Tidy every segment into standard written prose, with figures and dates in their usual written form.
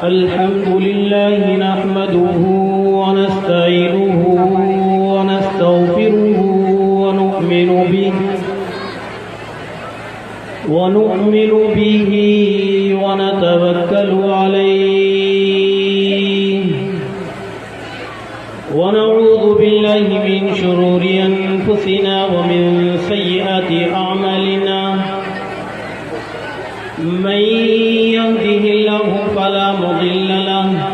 الحمد لله نحمده ونستعينه ونستغفره ونؤمن به ونتوكل عليه ونعوذ بالله من شرور أنفسنا ومن سيئات أعمالنا من يهده الله فلا مضل له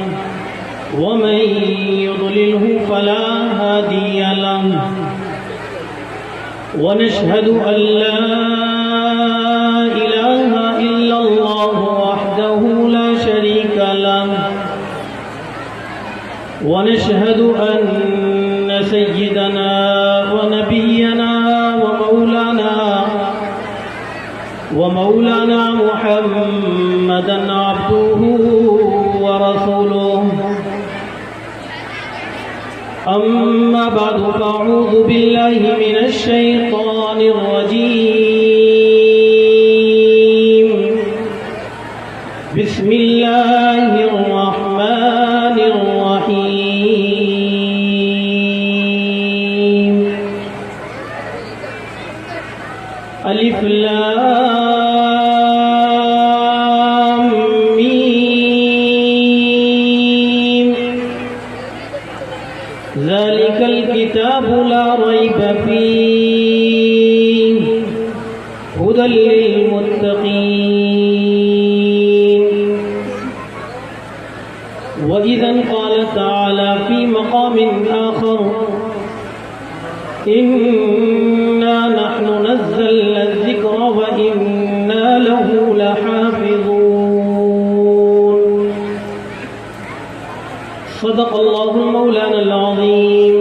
ومن يضلله فلا هادي له ونشهد أن لا إله إلا الله وحده لا شريك له ونشهد أن سيدنا ونبينا ومولانا محمدا عبده ورسوله أما بعد فأعوذ بالله من الشيطان الرجيم بسم الله الرحمن الرحيم ألف لام ميم ذلك الكتاب لا ريب فيه هدى للمتقين وإذا قال تعالى في مقام آخر إنا نحن نزلنا الذكر وإنا له لحافظون صدق الله مولانا العظيم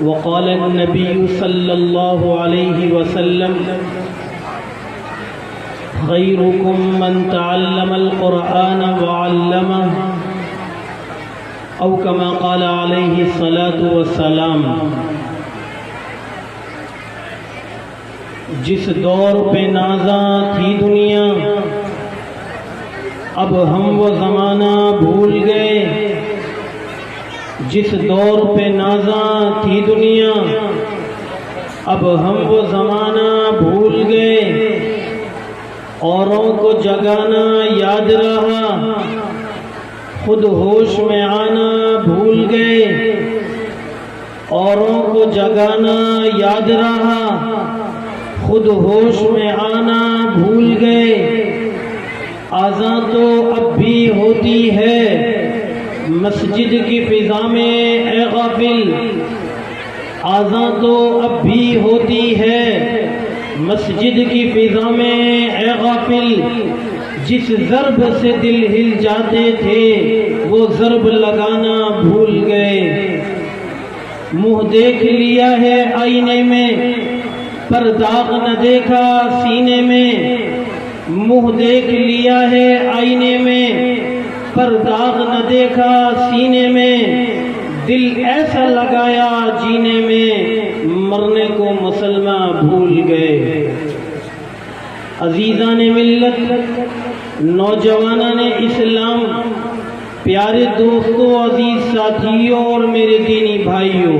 وقال النبي صلى الله عليه وسلم خيركم من تعلم القرآن وعلمه او كما قال عليه الصلاة والسلام جس دور پہ نازاں تھی دنیا اب ہم وہ زمانہ بھول گئے جس دور پہ نازاں تھی دنیا اب ہم وہ زمانہ بھول گئے اوروں کو جگانا یاد رہا خود ہوش میں آنا بھول گئے اوروں کو جگانا یاد رہا خود ہوش میں آنا بھول گئے آذان تو اب بھی ہوتی ہے مسجد کی فضا میں اے غافل آذان تو اب بھی ہوتی ہے مسجد کی فضا میں اے غافل جس ضرب سے دل ہل جاتے تھے وہ ضرب لگانا بھول گئے منہ دیکھ لیا ہے آئینے میں پر داغ نہ دیکھا سینے میں منہ دیکھ لیا ہے آئینے میں پر داغ نہ دیکھا سینے میں دل ایسا لگایا جینے میں مرنے کو مسلمان بھول گئے عزیزان ملت نوجوانان اسلام پیارے دوستوں عزیز ساتھیوں اور میرے دینی بھائیوں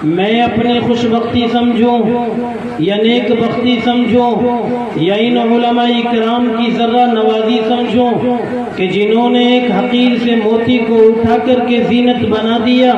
میں اپنی خوش بختی سمجھوں یا نیک بختی سمجھوں یا ان علماء کرام کی ذرہ نوازی سمجھوں کہ جنہوں نے ایک حقیر سے موتی کو اٹھا کر کے زینت بنا دیا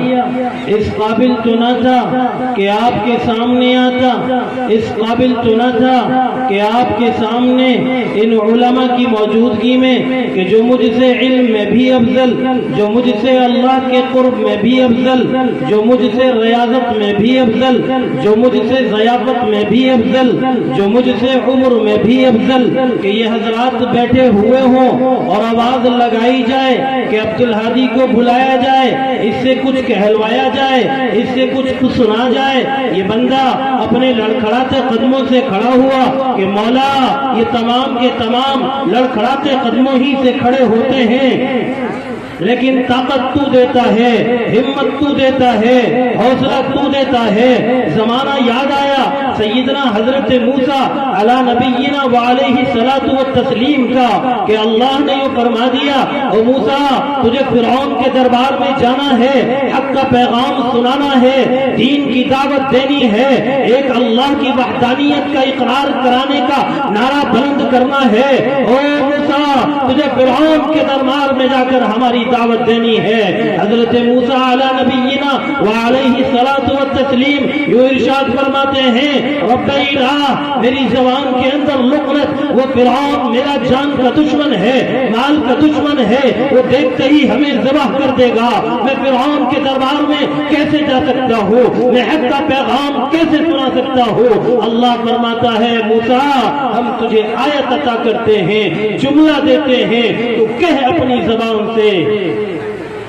اس قابل تو نہ تھا کہ آپ کے سامنے آتا اس قابل تو نہ تھا کہ آپ کے سامنے ان علماء کی موجودگی میں کہ جو مجھ سے علم میں بھی افضل جو مجھ سے اللہ کے قرب میں بھی افضل جو مجھ سے ریاضت میں بھی افضل جو مجھ سے ضیافت میں بھی افضل جو مجھ سے عمر میں بھی افضل کہ یہ حضرات بیٹھے ہوئے ہوں اور آواز لگائی جائے کہ عبدالہادی کو بلایا جائے اس سے کچھ کہلوایا جائے اس سے کچھ سنا جائے یہ بندہ اپنے لڑکھڑاتے قدموں سے کھڑا ہوا کہ مولا یہ تمام کے تمام لڑکھڑاتے قدموں ہی سے کھڑے ہوتے ہیں لیکن طاقت تو دیتا ہے ہمت تو دیتا ہے حوصلہ تو دیتا ہے زمانہ یاد آیا سیدنا حضرت موسیٰ علی نبینا وعلیہ الصلاۃ والتسلیم کا کہ اللہ نے یہ فرما دیا او موسیٰ تجھے فرعون کے دربار میں جانا ہے، حق کا پیغام سنانا ہے، دین کی دعوت دینی ہے، ایک اللہ کی وحدانیت کا اقرار کرانے کا نعرہ بلند کرنا ہے۔ او موسیٰ تجھے فرعون کے دربار میں جا کر ہماری دعوت دینی ہے۔ حضرت موسیٰ علی نبینا وعلیہ الصلاۃ والتسلیم یہ ارشاد فرماتے ہیں رب الہ میری زبان کے اندر لعنت، وہ فرعون میرا جان کا دشمن ہے، مال کا دشمن ہے، وہ دیکھتے ہی ہمیں ذبح کر دے گا، میں فرعون کے دربار میں کیسے جا سکتا ہوں، میں حق کا پیغام کیسے سنا سکتا ہوں۔ اللہ فرماتا ہے موسیٰ ہم تجھے آیت عطا کرتے ہیں، جملہ دیتے ہیں، تو کہہ اپنی زبان سے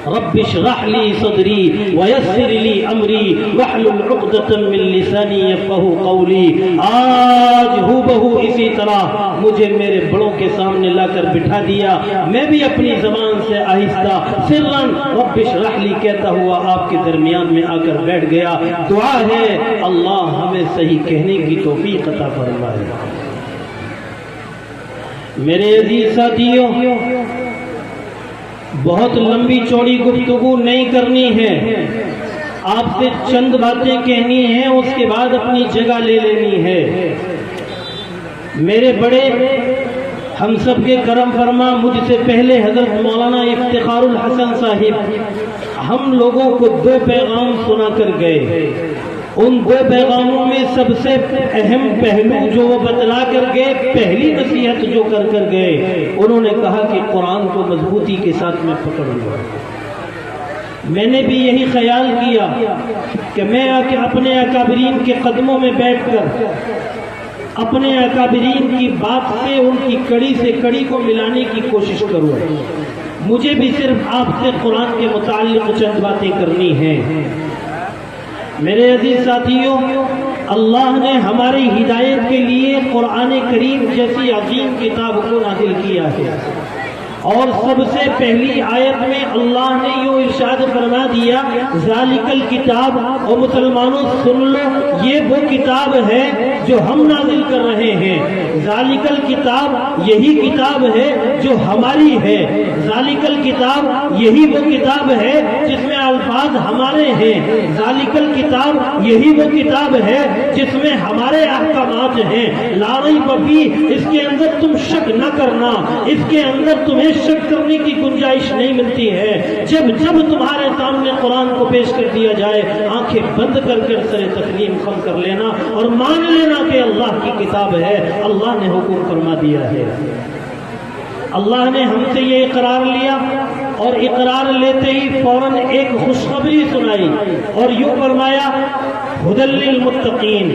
رب اشرح لی صدری ویسر لی امری واحلل عقدۃ من لسانی یفقہوا قولی۔ آج ہو بہو اسی طرح مجھے میرے بڑوں کے سامنے لا کر بٹھا دیا، میں بھی اپنی زبان سے آہستہ سرًا رب اشرح لی کہتا ہوا آپ کے درمیان میں آ کر بیٹھ گیا۔ دعا ہے اللہ ہمیں صحیح کہنے کی توفیق عطا فرمائے۔ میرے عزیز ساتھیوں بہت لمبی چوڑی گفتگو نہیں کرنی ہے، آپ سے چند باتیں کہنی ہیں، اس کے بعد اپنی جگہ لے لینی ہے۔ میرے بڑے ہم سب کے کرم فرما مجھ سے پہلے حضرت مولانا افتخار الحسن صاحب ہم لوگوں کو 2 پیغام سنا کر گئے۔ ان 2 پیغاموں میں سب سے اہم پہلو جو وہ بتلا کر گئے، پہلی نصیحت جو کر گئے، انہوں نے کہا کہ قرآن کو مضبوطی کے ساتھ میں پکڑ لوں۔ میں نے بھی یہی خیال کیا کہ میں اپنے اکابرین کے قدموں میں بیٹھ کر اپنے اکابرین کی بات سے ان کی کڑی سے کڑی کو ملانے کی کوشش کروں۔ مجھے بھی صرف آپ سے قرآن کے متعلق چند باتیں کرنی ہیں۔ میرے عزیز ساتھیوں اللہ نے ہماری ہدایت کے لیے قرآن کریم جیسی عظیم کتاب کو نازل کیا ہے، اور سب سے پہلی آیت میں اللہ نے یہ ارشاد فرما دیا ذالک الکتاب، اور مسلمانوں سن لو یہ وہ کتاب ہے جو ہم نازل کر رہے ہیں۔ ذالک الکتاب یہی کتاب ہے جو ہماری ہے، ذالک الکتاب یہی وہ کتاب ہے جس میں الفاظ ہمارے ہیں، ذالک الکتاب یہی وہ کتاب ہے جس میں ہمارے احکامات ہیں، لا ریب فیہ، اس کے اندر تم شک نہ کرنا، اس کے اندر تمہیں شک کرنے کی گنجائش نہیں ملتی ہے۔ جب تمہارے سامنے قرآن کو پیش کر دیا جائے آنکھیں بند کر کر سر تسلیم خم کر لینا اور مان لینا کہ اللہ کی کتاب ہے، اللہ نے حکم فرما دیا ہے۔ اللہ نے ہم سے یہ اقرار لیا اور اقرار لیتے ہی فوراً ایک خوشخبری سنائی اور یوں فرمایا ھدی للمتقین۔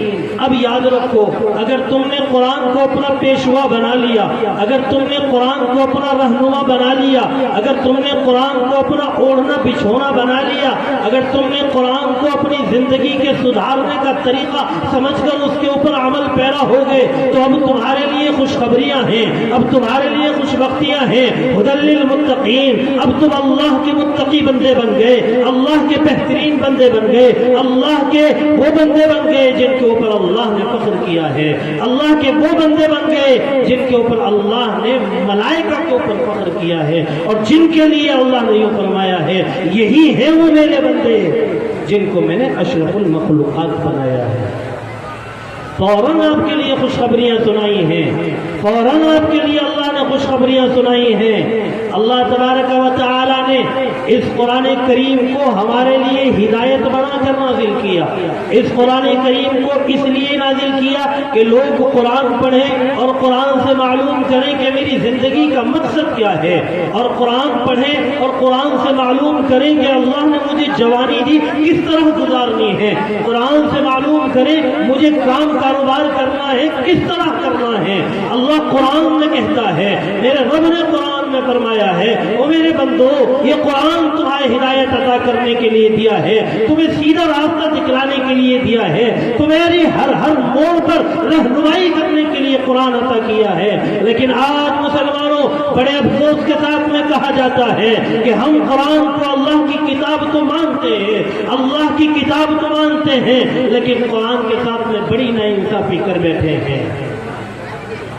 اب یاد رکھو اگر تم نے قرآن کو اپنا پیشوا بنا لیا، اگر تم نے قرآن کو اپنا رہنما بنا لیا، اگر تم نے قرآن کو اپنا اوڑھنا بچھونا بنا لیا، اگر تم نے قرآن کو اپنی زندگی کے سدھارنے کا طریقہ سمجھ کر اس کے اوپر عمل پیرا ہو گئے تو اب تمہارے لیے خوشخبریاں ہیں، اب تمہارے لیے خوشبختیاں ہیں۔ ھدی للمتقین، اب تم اللہ کے متقی بندے بن گئے، اللہ کے بہترین بندے بن گئے، اللہ کے وہ بندے بن گئے جن کے اوپر اللہ نے فخر کیا ہے، اللہ کے وہ بندے بن گئے جن کے اوپر اللہ نے ملائکہ کے اوپر فخر کیا ہے، اور جن کے لیے اللہ نے یہ فرمایا ہے یہی ہیں وہ میرے بندے جن کو میں نے اشرف المخلوقات بنایا ہے۔ فوراً آپ کے لیے خوشخبریاں سنائی ہیں، فوراً آپ کے لیے اللہ نے خوشخبریاں سنائی ہیں۔ اللہ تبارک و تعالی نے اس قرآن کریم کو ہمارے لیے ہدایت بنا کر نازل کیا، اس قرآن کریم کو اس لیے نازل کیا کہ لوگ قرآن پڑھیں اور قرآن سے معلوم کریں کہ میری زندگی کا مقصد کیا ہے، اور قرآن پڑھیں اور قرآن سے معلوم کریں کہ اللہ نے مجھے جوانی دی کس طرح گزارنی ہے، قرآن سے معلوم کریں مجھے کاروبار کرنا ہے کس طرح کرنا ہے۔ اللہ قرآن میں کہتا ہے، میرے رب نے قرآن میں فرمایا ہے او میرے بندو یہ قرآن تمہیں ہدایت عطا کرنے کے لیے دیا ہے، تمہیں سیدھا راستہ دکھلانے کے لیے دیا ہے، تمہاری ہر موڑ پر رہنمائی کرنے کے لیے قرآن عطا کیا ہے۔ لیکن آج مسلمانوں بڑے افسوس کے ساتھ میں کہا جاتا ہے کہ ہم قرآن کو اللہ کی کتاب تو مانتے ہیں، اللہ کی کتاب تو مانتے ہیں، لیکن قرآن کے ساتھ میں بڑی ناانصافی کر بیٹھے ہیں،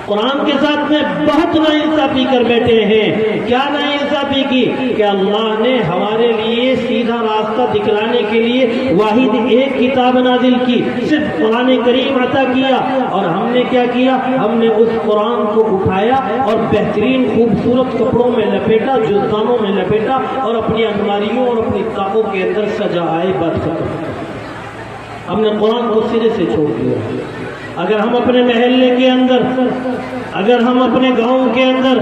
قرآن کے ساتھ میں بہت ناانصافی کر بیٹھے ہیں۔ کیا ناانصافی کی کہ اللہ نے ہمارے لیے سیدھا راستہ دکھلانے کے لیے واحد ایک کتاب نازل کی، صرف قرآن کریم عطا کیا، اور ہم نے کیا کیا؟ ہم نے اس قرآن کو اٹھایا اور بہترین خوبصورت کپڑوں میں لپیٹا، جزدانوں میں لپیٹا، اور اپنی الماریوں اور اپنی تاقوں کے اندر سجائے بات ختم۔ ہم نے قرآن کو سرے سے چھوڑ دیا۔ اگر ہم اپنے محلے کے اندر، اگر ہم اپنے گاؤں کے اندر،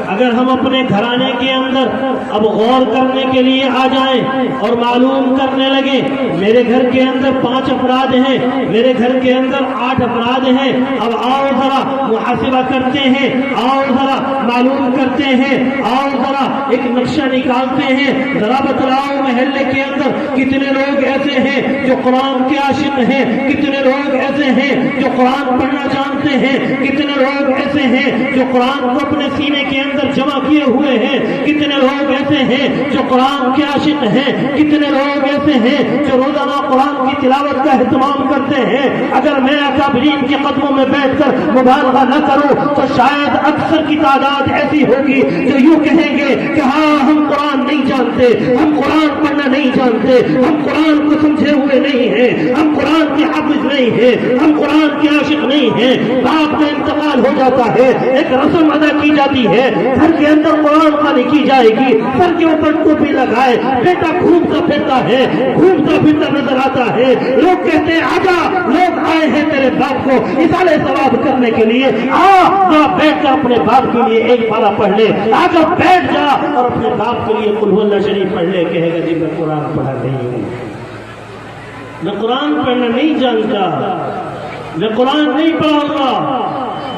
اگر ہم اپنے گھرانے کے اندر اب غور کرنے کے لیے آ جائیں اور معلوم کرنے لگے میرے گھر کے اندر 5 افراد ہیں، میرے گھر کے اندر 8 افراد ہیں، اب آؤ ذرا محاسبہ کرتے ہیں، آؤ ذرا معلوم کرتے ہیں، آؤ ذرا ایک نقشہ نکالتے ہیں، ذرا بتلاؤ محلے کے اندر کتنے لوگ ایسے ہیں جو قرآن کے عاشق ہیں، کتنے لوگ ایسے ہیں جو قرآن پڑھنا جانتے ہیں، کتنے لوگ ایسے ہیں جو قرآن کو اپنے سینے کے اندر جمع کیے ہوئے ہیں، کتنے لوگ ایسے ہیں جو قرآن کے عاشق ہیں، کتنے لوگ ایسے ہیں جو روزانہ قرآن کی تلاوت کا اہتمام کرتے ہیں۔ اگر میں اکابرین کے قدموں میں بیٹھ کر مبالغہ نہ کروں تو شاید اکثر کی تعداد ایسی ہوگی جو یوں کہیں گے کہ ہاں ہم قرآن نہیں جانتے، ہم قرآن پڑھنا نہیں جانتے، ہم قرآن کو سمجھے ہوئے نہیں ہیں، ہم قرآن کے حافظ نہیں ہیں، ہم قرآن کے عاشق نہیں ہیں۔ باپ کا انتقال ہو جاتا ہے، ایک رسم ادا کی جاتی ہے، گھر کے اندر قرآن خوانی کی جائے گی، سر کے اوپر ٹوپی لگائے بیٹا گھومتا پھرتا ہے، گھومتا پھرتا نظر آتا ہے، لوگ کہتے ہیں آجا، لوگ آئے ہیں تیرے باپ کو اصالہ ثواب کرنے کے لیے، ذرا بیٹھ کر اپنے باپ کے لیے ایک پارہ پڑھ لے، آ کر بیٹھ جا اور اپنے باپ کے لیے قل هو اللہ شریف پڑھ لے۔ کہے گا جی میں قرآن پڑھا نہیں ہوں، میں قرآن پڑھنا نہیں جانتا، میں قرآن نہیں پڑھاؤں گا۔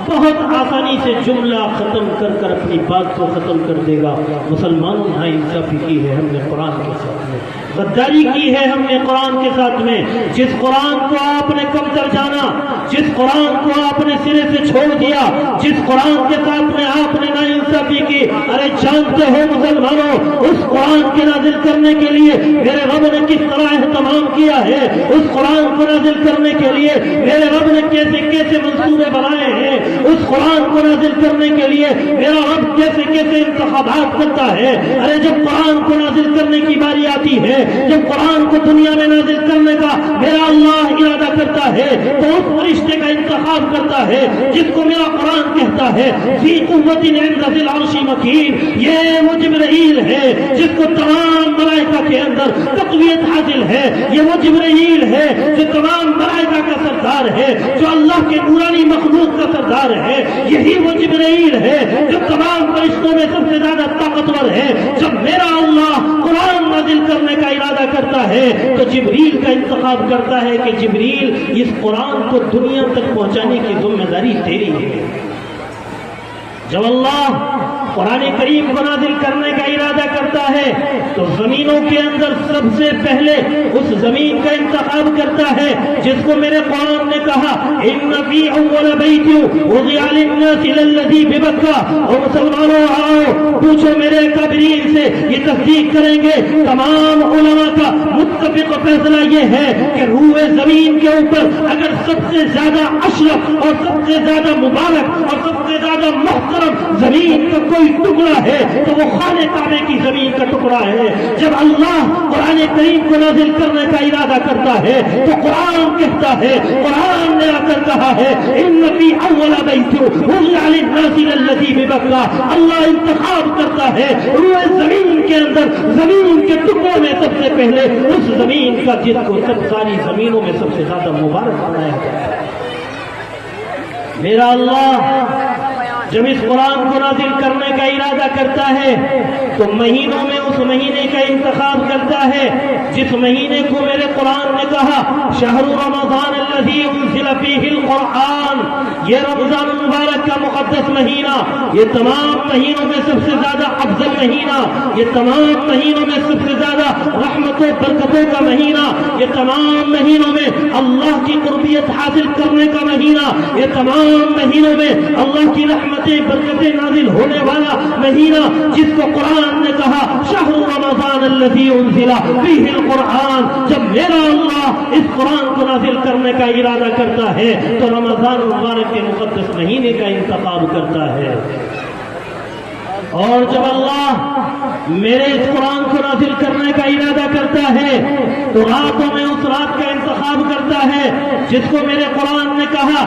بہت آسانی سے جملہ ختم کر کر اپنی بات کو ختم کر دے گا۔ مسلمانوں نے انصافی کی ہے ہم نے قرآن کے ساتھ میں، غداری کی ہے ہم نے قرآن کے ساتھ میں۔ جس قرآن کو آپ نے کمتر جانا، جس قرآن کو آپ نے سرے سے چھوڑ دیا، جس قرآن کے ساتھ میں آپ نے ناانصافی کی، ارے جانتے ہو مسلمانوں اس قرآن کے نازل کرنے کے لیے میرے رب نے کس طرح اہتمام کیا ہے، اس قرآن کو نازل کرنے کے لیے میرے رب نے کیسے کیسے منصوبے بنائے ہیں، اس قرآن کو نازل کرنے کے لیے میرا رب کیسے کیسے انتخابات کرتا ہے۔ ارے جب قرآن کو نازل کرنے کی باری آتی ہے، جب قرآن کو دنیا میں نازل کرنے کا میرا اللہ ارادہ کرتا ہے تو اس فرشتے کا انتخاب کرتا ہے جس کو میرا قرآن کہتا ہے ذی قوت عند ذی العرش مکین، یہ وہ جبرائیل ہے جس کو تمام ملائکہ کے اندر تقویت حاصل ہے، یہ وہ جبرائیل ہے جو تمام ملائکہ کا سردار ہے، جو اللہ کے نورانی مخلوق کا سردار ہے، یہی وہ جبرائیل ہے جو تمام فرشتوں میں سب سے زیادہ طاقتور ہے۔ جب میرا اللہ قرآن نازل کرنے کا ارادہ کرتا ہے تو جبریل کا انتخاب کرتا ہے کہ جبریل اس قرآن کو دنیا تک پہنچانے کی ذمہ داری تیری ہے۔ جب اللہ قرآن کریم کو نازل کرنے کا ارادہ کرتا ہے تو زمینوں کے اندر سب سے پہلے اس زمین کا انتخاب کرتا ہے جس کو میرے قرآن نے کہا ان فی اول بیت وضع للناس للذی ببکہ۔ اور مسلمانوں آؤ پوچھو میرے اکابرین سے، یہ تصدیق کریں گے تمام علماء کا متفق فیصلہ یہ ہے کہ روح زمین کے اوپر اگر سب سے زیادہ اشرف اور سب سے زیادہ مبارک اور سب سے زیادہ محترم زمین کا کوئی ٹکڑا ہے تو وہ خانہ کعبے کی زمین کا ٹکڑا ہے۔ جب اللہ قرآن کریم کو نازل کرنے کا ارادہ کرتا ہے تو قرآن کہتا ہے، قرآن نے آ کر کہا ہے ان فی اول بیت وضع للناس للذی ببکہ۔ اللہ انتخاب کرتا ہے روح زمین کے اندر، زمین کے ٹکڑوں میں سب سے پہلے اس زمین کا جس کو سب ساری زمینوں میں سب سے زیادہ مبارک بنایا جاتا ہے۔ میرا اللہ جب اس قرآن کو نازل کرنے کا ارادہ کرتا ہے تو مہینوں میں اس مہینے کا انتخاب کرتا ہے جس مہینے کو میرے قرآن نے کہا شہر رمضان الذی انزل فیہ القرآن، یہ رمضان المبارک کا مقدس مہینہ، یہ تمام مہینوں میں سب سے زیادہ افضل مہینہ، یہ تمام مہینوں میں سب سے زیادہ رحمت و برکتوں کا مہینہ، یہ تمام مہینوں میں اللہ کی قربیت حاصل کرنے کا مہینہ، یہ تمام مہینوں میں اللہ کی رحمتیں برکتیں نازل ہونے والا مہینہ، جس کو قرآن نے کہا شہر رمضان الذی انزل فیہ القرآن۔ جب میرا اللہ اس قرآن کو نازل کرنے کا ارادہ کرتا ہے تو رمضان المبارک کے مقدس مہینے کا انتخاب کرتا ہے، اور جب اللہ میرے اس قرآن کو نازل کرنے کا ارادہ کرتا ہے تو راتوں میں اس رات کا انتخاب کرتا ہے جس کو میرے قرآن نے کہا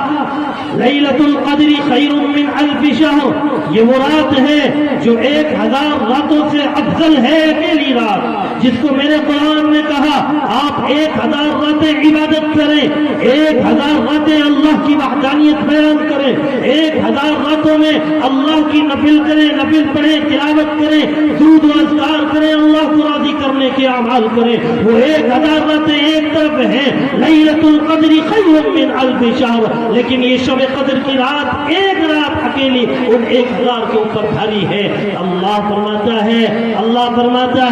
لیلۃ القدر خیر من الف شہر، یہ وہ رات ہے جو 1000 راتوں سے افضل ہے، اکیلی رات جس کو میرے قرآن نے کہا آپ 1000 راتیں عبادت کریں، 1000 راتیں اللہ کی وحدانیت بیان کریں، 1000 راتوں میں اللہ کی نفل کریں، نفل پڑھیں، تلاوت کریں، درود و اذکار کریں، اللہ کو راضی کرنے کے اعمال کریں۔ وہ 1000 راتیں ایک طرف ہیں، لیلۃ القدر خیر من الف شہر، لیکن یہ شب قدر کی رات ایک رات اکیلی ان 1000 کے اوپر بھاری ہے۔ اللہ فرماتا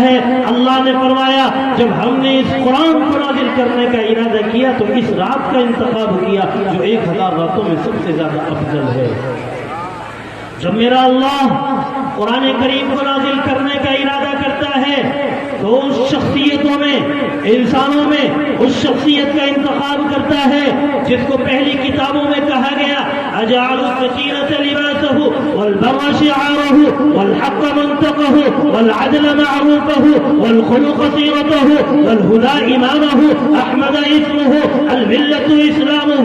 ہے اللہ نے فرمایا جب ہم نے اس قرآن کو نازل کرنے کا ارادہ کیا تو اس رات کا انتخاب کیا جو 1000 راتوں میں سب سے زیادہ افضل ہے۔ جب میرا اللہ قرآن کریم کو نازل کرنے کا ارادہ کرتا ہے تو اس شخصیتوں میں، انسانوں میں اس شخصیت کا انتخاب کرتا ہے جس کو پہلی کتابوں میں کہا گیا اجعل السکینۃ لباسہ والبر شعارہ والحق منطقہ والعدل معروفہ والخلق سیرتہ والہدى امامہ احمد اسمہ الملت اسلامہ۔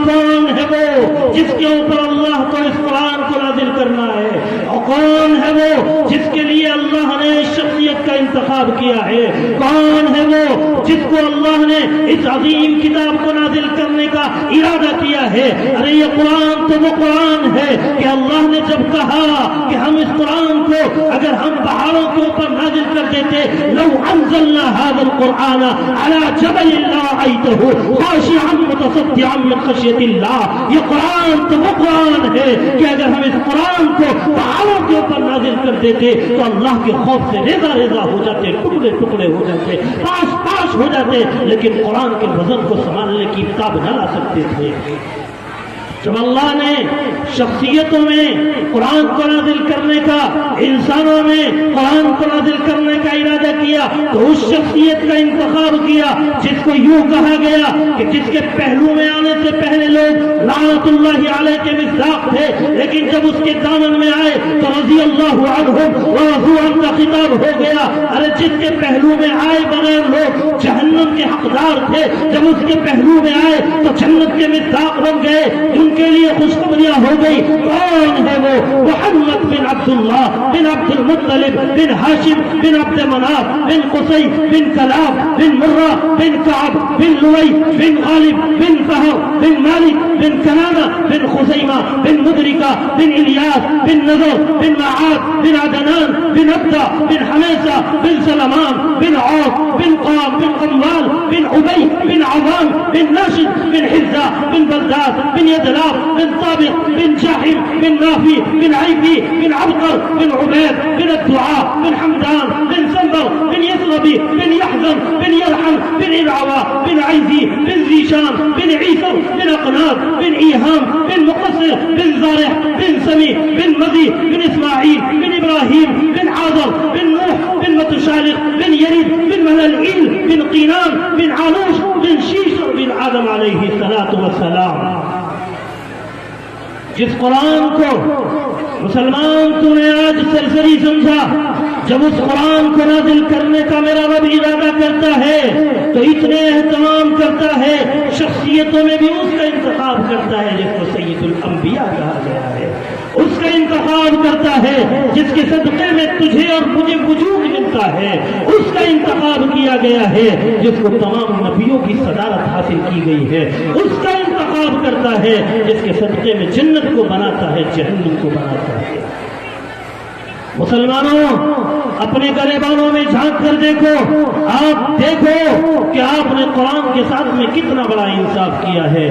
کون ہے وہ جس کے اوپر اللہ کو اس قرآن کو نازل کرنا ہے، اور کون ہے وہ جس کے لیے اللہ نے اس شخصیت کا انتخاب کیا ہے، کون ہے وہ جس کو اللہ نے اس عظیم کتاب کو نازل کرنے کا ارادہ کیا ہے۔ ارے یہ قرآن تو وہ قرآن ہے کہ اللہ نے جب کہا کہ ہم اس قرآن کو اگر ہم پہاڑوں کے اوپر نازل کر دیتے لو انزلنا هذا القرآن على جبل لرأيته خاشعا متصدعا من خشیت اللہ۔ یہ قرآن تو وہ قرآن ہے کہ اگر ہم اس قرآن کو پہاڑوں کے اوپر نازل کر دیتے تو اللہ کے خوف سے ریزہ ریزہ ہو جاتے، ٹکڑے ٹکڑے ہو جاتے، پاش پاش ہو جاتے، لیکن قرآن کے وزن کو سنبھالنے کی کتاب نہ لا سکتے تھے۔ جب اللہ نے شخصیتوں میں قرآن کو نازل کرنے کا، انسانوں میں قرآن کو نازل کرنے کا ارادہ کیا تو اس شخصیت کا انتخاب کیا جس کو یوں کہا گیا کہ جس کے پہلو میں آنے سے پہلے لوگ لعنت اللہ علیہ کے مصداق تھے، لیکن جب اس کے دامن میں آئے تو رضی اللہ عنہم ورضوا عنہ کا خطاب ہو گیا۔ ارے جس کے پہلو میں آئے بغیر لوگ جہنم کے حقدار تھے، جب اس کے پہلو میں آئے تو جنت کے مصداق بن گئے، ان کے لیے خوشخبریاں ہو گئی۔ کون ہے وہ؟ محمد بن عبداللہ بن عبد المطلب بن ہاشم بن عبد مناف بن قصی بن کلاب بن مرہ بن کعب بن لؤی بن غالب بن فہر بن مالک بن کنانہ بن خزیمہ بن مدرکہ بن الیاس بن نضر بن معاد بن عدنان بن عبدہ بن حمیسہ بن سلمان بن عوف بن قام بن قموال بن عبی بن عوام بن ناشد بن حزہ بن بلداد بن یدلاب بن طابق بن جاحم بن نافی بن عیفی بن عبقر بن عبید بن الدعاء بن حمدان بن سنبر بن یثربی بن یحزن بن یرحم بن ارعوا بن عیزی بن زیشان بن عیسر بن اقناد بن ایہام بن مقصر بن زارح بن سمی بن مزی بن اسماعیل بن ابراہیم بن عاذر بن نوح بن متشالق بن یرید بن مہلعیل بن قینان بن عالوش بن شیشر بن آدم علیہ السلام۔ جس قرآن کو مسلمان تو نے آج سرسری سمجھا، جب اس قرآن کو نازل کرنے کا میرا رب ارادہ کرتا ہے تو اتنے اہتمام کرتا ہے، شخصیتوں میں بھی اس کا انتخاب کرتا ہے جس کو سید الانبیاء کہا گیا ہے، اس کا انتخاب کرتا ہے جس کے صدقے میں تجھے اور مجھے وجود ملتا ہے، اس کا انتخاب کیا گیا ہے جس کو تمام نبیوں کی صدارت حاصل کی گئی ہے، اس کا انتخاب کرتا ہے جس کے صدقے میں جنت کو بناتا ہے، جہنم کو بناتا ہے۔ مسلمانوں اپنے گریبانوں میں جھانک کر دیکھو، آپ دیکھو کہ آپ نے قرآن کے ساتھ میں کتنا بڑا انصاف کیا ہے۔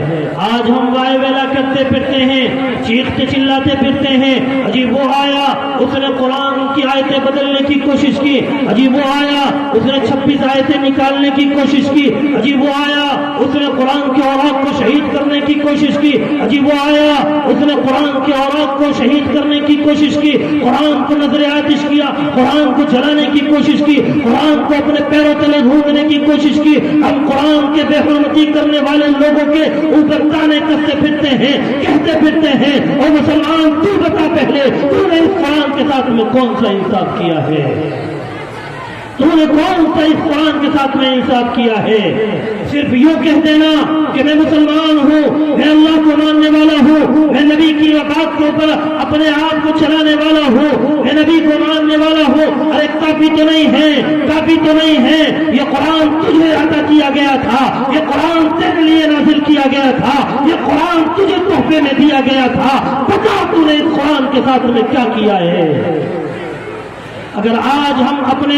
آج ہم وائے ویلا کرتے پھرتے ہیں، چیختے چلاتے پھرتے ہیں، عجیب وہ آیا اس نے قرآن کی آیتیں بدلنے کی کوشش کی، عجیب وہ آیا اس نے 26 آیتیں نکالنے کی کوشش کی، عجیب وہ آیا اس نے قرآن کے اوراق کو شہید کرنے کی کوشش کی، عجیب وہ آیا اس نے قرآن کے اوراق کو شہید کرنے کی کوشش کی، قرآن کو نظر آتش کیا، قرآن کو جلانے کی کوشش کی، قرآن کو اپنے پیروں تلے ڈھونڈنے کی کوشش کی۔ ہم قرآن کے بے حرمتی کرنے والے لوگوں کے اوپر تانے کستے پھرتے ہیں، کہتے پھرتے ہیں، اور مسلمان تو بتا پہلے تو نے اس قرآن کے ساتھ میں کون سا انصاف کیا ہے؟ تو نے کون سا اس قرآن کے ساتھ میں انصاف کیا ہے؟ صرف یوں کہہ دینا کہ میں مسلمان ہوں، میں اللہ کو ماننے والا ہوں، میں نبی کی بات کے اوپر اپنے آپ کو چلانے والا ہوں، میں نبی کو ماننے والا ہوں، ارے کافی تو نہیں ہے، کافی تو نہیں ہے، یہ قرآن تجھے عطا کیا گیا تھا، یہ قرآن تیرے لیے نازل کیا گیا تھا، یہ قرآن تجھے تحفے میں دیا گیا تھا، بتا تو نے اس قرآن کے ساتھ میں کیا کیا ہے؟ اگر آج ہم اپنے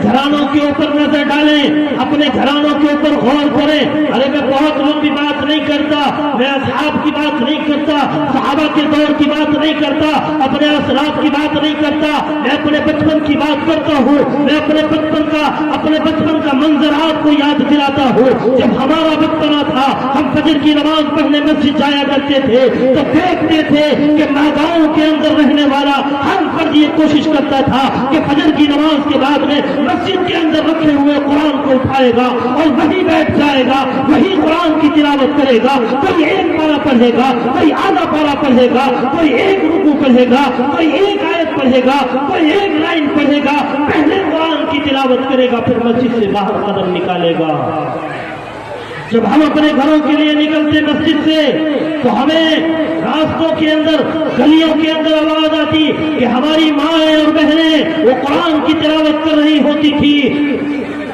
گھرانوں کے اوپر نظر ڈالیں، اپنے گھرانوں کے اوپر غور کریں، ارے میں بہت لمبی بات نہیں کرتا، میں اصحاب کی بات نہیں کرتا، صحابہ کے دور کی بات نہیں کرتا، اپنے اسلاف کی بات نہیں کرتا، میں اپنے بچپن کی بات کرتا ہوں، میں اپنے بچپن کا منظر آپ کو یاد دلاتا ہوں۔ جب ہمارا بچپنا تھا، ہم فجر کی نماز پڑھنے مسجد جایا کرتے تھے تو دیکھتے تھے کہ گاؤں کے اندر رہنے والا ہر فرد یہ کوشش کرتا تھا کہ فجر کی نماز کے بعد میں مسجد کے اندر رکھے ہوئے قرآن کو اٹھائے گا اور وہی بیٹھ جائے گا، وہی قرآن کی تلاوت کرے گا، کوئی ایک پارہ پڑھے گا، کوئی آدھا پارہ پڑھے گا، کوئی ایک رکوع پڑھے گا، کوئی ایک آیت پڑھے گا، کوئی ایک لائن پڑھے گا، پہلے قرآن کی تلاوت کرے گا، پھر مسجد سے باہر قدم نکالے گا۔ جب ہم اپنے گھروں کے لیے نکلتے مسجد سے تو ہمیں راستوں کے اندر، گلیوں کے اندر آواز آتی کہ ہماری مائیں اور بہنیں وہ قرآن کی تلاوت کر رہی ہوتی تھی۔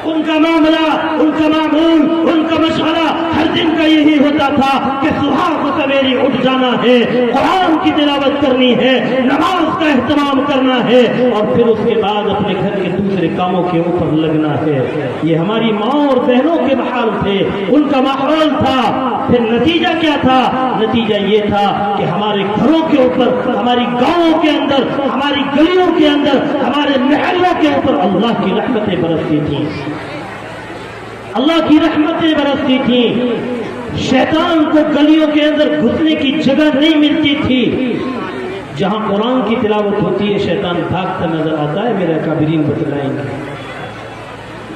ان کا معاملہ، ان کا معمول، ان کا مشورہ ہر دن کا یہی ہوتا تھا کہ صبح کو سویرے اٹھ جانا ہے، قرآن کی تلاوت کرنی ہے، نماز کا اہتمام کرنا ہے، اور پھر اس کے بعد اپنے گھر کے دوسرے کاموں کے اوپر لگنا ہے۔ یہ ہماری ماں اور بہنوں کے حال تھے، ان کا ماحول تھا۔ پھر نتیجہ کیا تھا؟ نتیجہ یہ تھا کہ ہمارے گھروں کے اوپر، ہماری گاؤں کے اندر، ہماری گلیوں کے اندر، ہمارے محلوں کے اوپر اللہ کی رحمتیں برستی تھیں، اللہ کی رحمتیں برستی تھیں۔ شیطان کو گلیوں کے اندر گھسنے کی جگہ نہیں ملتی تھی۔ جہاں قرآن کی تلاوت ہوتی ہے شیطان بھاگتا نظر آتا ہے، میرے اکابرین بتلائیں گے۔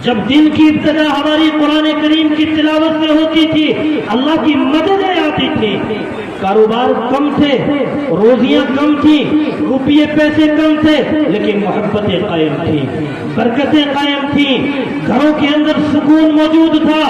جب دن کی ابتدا ہماری قرآن کریم کی تلاوت سے ہوتی تھی، اللہ کی مددیں آتی تھی، کاروبار کم تھے، روزیاں کم تھیں، روپیے پیسے کم تھے، لیکن محبتیں قائم تھیں، برکتیں قائم تھیں، گھروں کے اندر سکون موجود تھا۔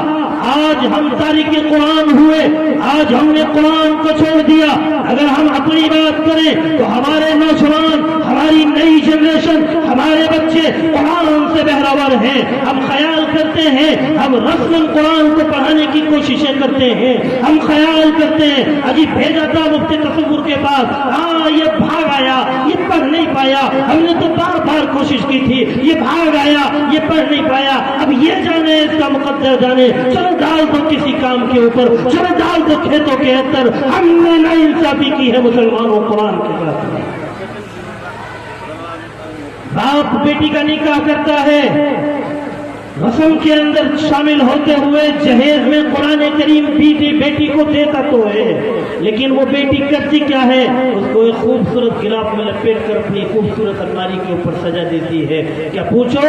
آج ہم تارک قرآن ہوئے، آج ہم نے قرآن کو چھوڑ دیا۔ اگر ہم اپنی بات کریں تو ہمارے نوجوان، ہماری نئی جنریشن، ہمارے بچے قرآن سے بہراور ہیں۔ ہم خیال کرتے ہیں، ہم رسم قرآن کو پڑھانے کی کوششیں کرتے ہیں، ہم خیال کرتے ہیں ابھی بھیجا تھا مفتی تصور کے پاس، ہاں یہ بھاگ آیا، یہ پڑھ نہیں پایا، ہم نے تو بار بار کوشش کی تھی، یہ بھاگ آیا، یہ پڑھ نہیں پایا، اب یہ جانے اس کا مقدر جانے، چلو ڈال دو کسی کام کے اوپر، چلو ڈال دو کھیتوں کے اندر۔ ہم نے ناانصافی کی ہے مسلمانوں قرآن کے ساتھ۔ باپ بیٹی کا نکاح کرتا ہے، رسم کے اندر شامل ہوتے ہوئے جہیز میں قرآن کریم بیٹی کو دیتا تو ہے، لیکن وہ بیٹی کرتی کیا ہے؟ اس کو ایک خوبصورت غلاف میں لپیٹ کر اپنی خوبصورت الماری کے اوپر سجا دیتی ہے۔ کیا پوچھو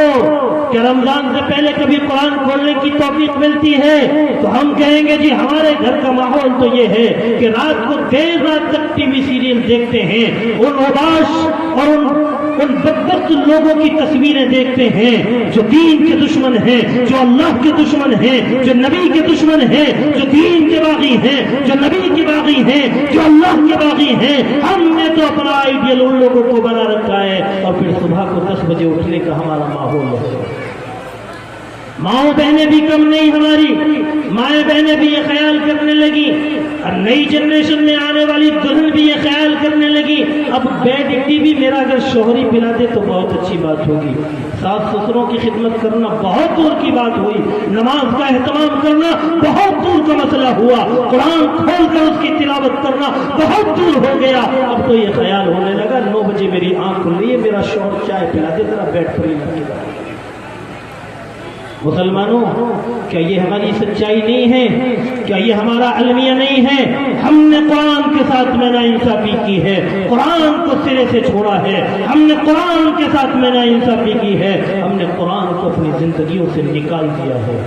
کہ رمضان سے پہلے کبھی قرآن کھولنے کی توفیق ملتی ہے؟ تو ہم کہیں گے جی ہمارے گھر کا ماحول تو یہ ہے کہ رات کو دیر رات تک ٹی وی سیریل دیکھتے ہیں، ان اوباش اور ان بدبخت لوگوں کی تصویریں دیکھتے ہیں جو دین کے دشمن ہیں، جو اللہ کے دشمن ہیں، جو نبی کے دشمن ہیں، جو دین کے باغی ہیں، جو نبی کے باغی ہیں، جو اللہ کے باغی ہیں۔ ہم نے تو اپنا آئیڈیل ان لوگوں کو بنا رکھا ہے، اور پھر صبح کو 10 بجے اٹھنے کا ہمارا ماحول ہے۔ ماؤں بہنیں بھی کم نہیں ہماری، مائیں بہنیں بھی یہ خیال کرنے لگی، اور نئی جنریشن میں آنے والی دلہن بھی یہ خیال کرنے لگی اب بیڈ ٹی وی میرا اگر شوہری پلا دے تو بہت اچھی بات ہوگی، ساس سسروں کی خدمت کرنا بہت دور کی بات ہوئی، نماز کا اہتمام کرنا بہت دور کا مسئلہ ہوا، قرآن کھول کر اس کی تلاوت کرنا بہت دور ہو گیا۔ اب تو یہ خیال ہونے لگا 9 بجے میری آنکھ کھل رہی ہے، میرا شوہر چائے پلا دے، ذرا بیڈ پر ہی لگے گا۔ مسلمانوں، کیا یہ ہماری سچائی نہیں ہے؟ کیا یہ ہمارا المیہ نہیں ہے؟ ہم نے قرآن کے ساتھ میں ناانصافی کی ہے، قرآن کو سرے سے چھوڑا ہے، ہم نے قرآن کے ساتھ میں ناانصافی کی ہے، ہم نے قرآن کو اپنی زندگیوں سے نکال دیا ہے۔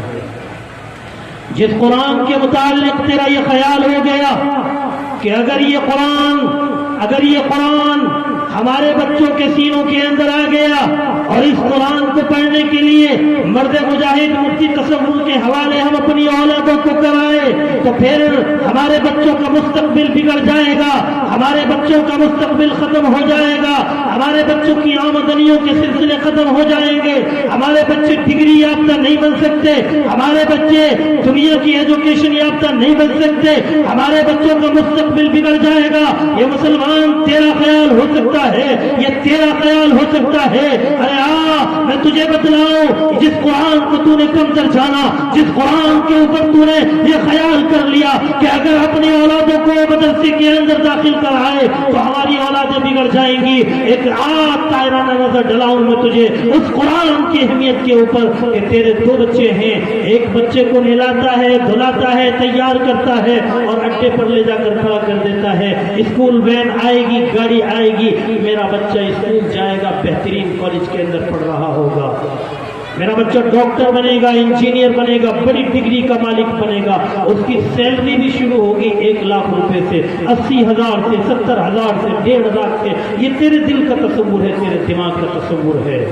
جس قرآن کے متعلق تیرا یہ خیال ہو گیا کہ اگر یہ قرآن ہمارے بچوں کے سینوں کے اندر آ گیا اور اس قرآن کو پڑھنے کے لیے مرد مجاہد مفتی تصور کے حوالے ہم اپنی اولادوں کو کرائے تو پھر ہمارے بچوں کا مستقبل بگڑ جائے گا، ہمارے بچوں کا مستقبل ختم ہو جائے گا، ہمارے بچوں کی آمدنیوں کے سلسلے ختم ہو جائیں گے، ہمارے بچے ڈگری یافتہ نہیں بن سکتے، ہمارے بچے دنیا کی ایجوکیشن یافتہ نہیں بن سکتے، ہمارے بچوں کا مستقبل بگڑ جائے گا۔ یہ مسلمان تیرا خیال ہو سکتا ہے، یہ تیرا خیال ہو سکتا ہے۔ ارے میں تجھے بتلاؤں، جس قرآن کو تو نے کمتر جانا، جس قرآن کے اوپر تو نے یہ خیال کر لیا کہ اگر اپنی اولادوں کو مدرسے کے اندر داخل کرائے تو ہماری اولادیں بگڑ جائیں گی، ایک تائرانہ نظر ڈلاؤں میں تجھے اس قرآن کی اہمیت کے اوپر کہ تیرے 2 بچے ہیں، ایک بچے کو نہلاتا ہے، دھلاتا ہے، تیار کرتا ہے اور اڈے پر لے جا کر کھڑا کر دیتا ہے، اسکول وین آئے گی، گاڑی آئے گی، میرا بچہ اسکول جائے گا، بہترین کالج کے اندر پڑھ رہا ہوگا، میرا بچہ ڈاکٹر بنے گا، انجینئر بنے گا، بڑی ڈگری کا مالک بنے گا، اس کی سیلری بھی شروع ہوگی 1 لاکھ روپے سے، 80,000 سے، 70,000 سے، 1.5 سے۔ یہ تیرے دل کا تصور ہے، تیرے دماغ کا تصور ہے۔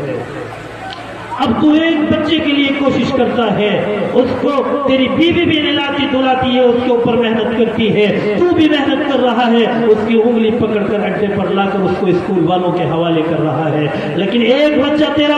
اب تو ایک بچے کے لیے کوشش کرتا ہے، اس کو تیری بیوی بھی نہلاتی دھلاتی ہے، اس کے اوپر محنت کرتی ہے، تو بھی محنت کر رہا ہے، اس کی انگلی پکڑ کر اڈے پر لا کر اس کو اسکول والوں کے حوالے کر رہا ہے، لیکن ایک بچہ تیرا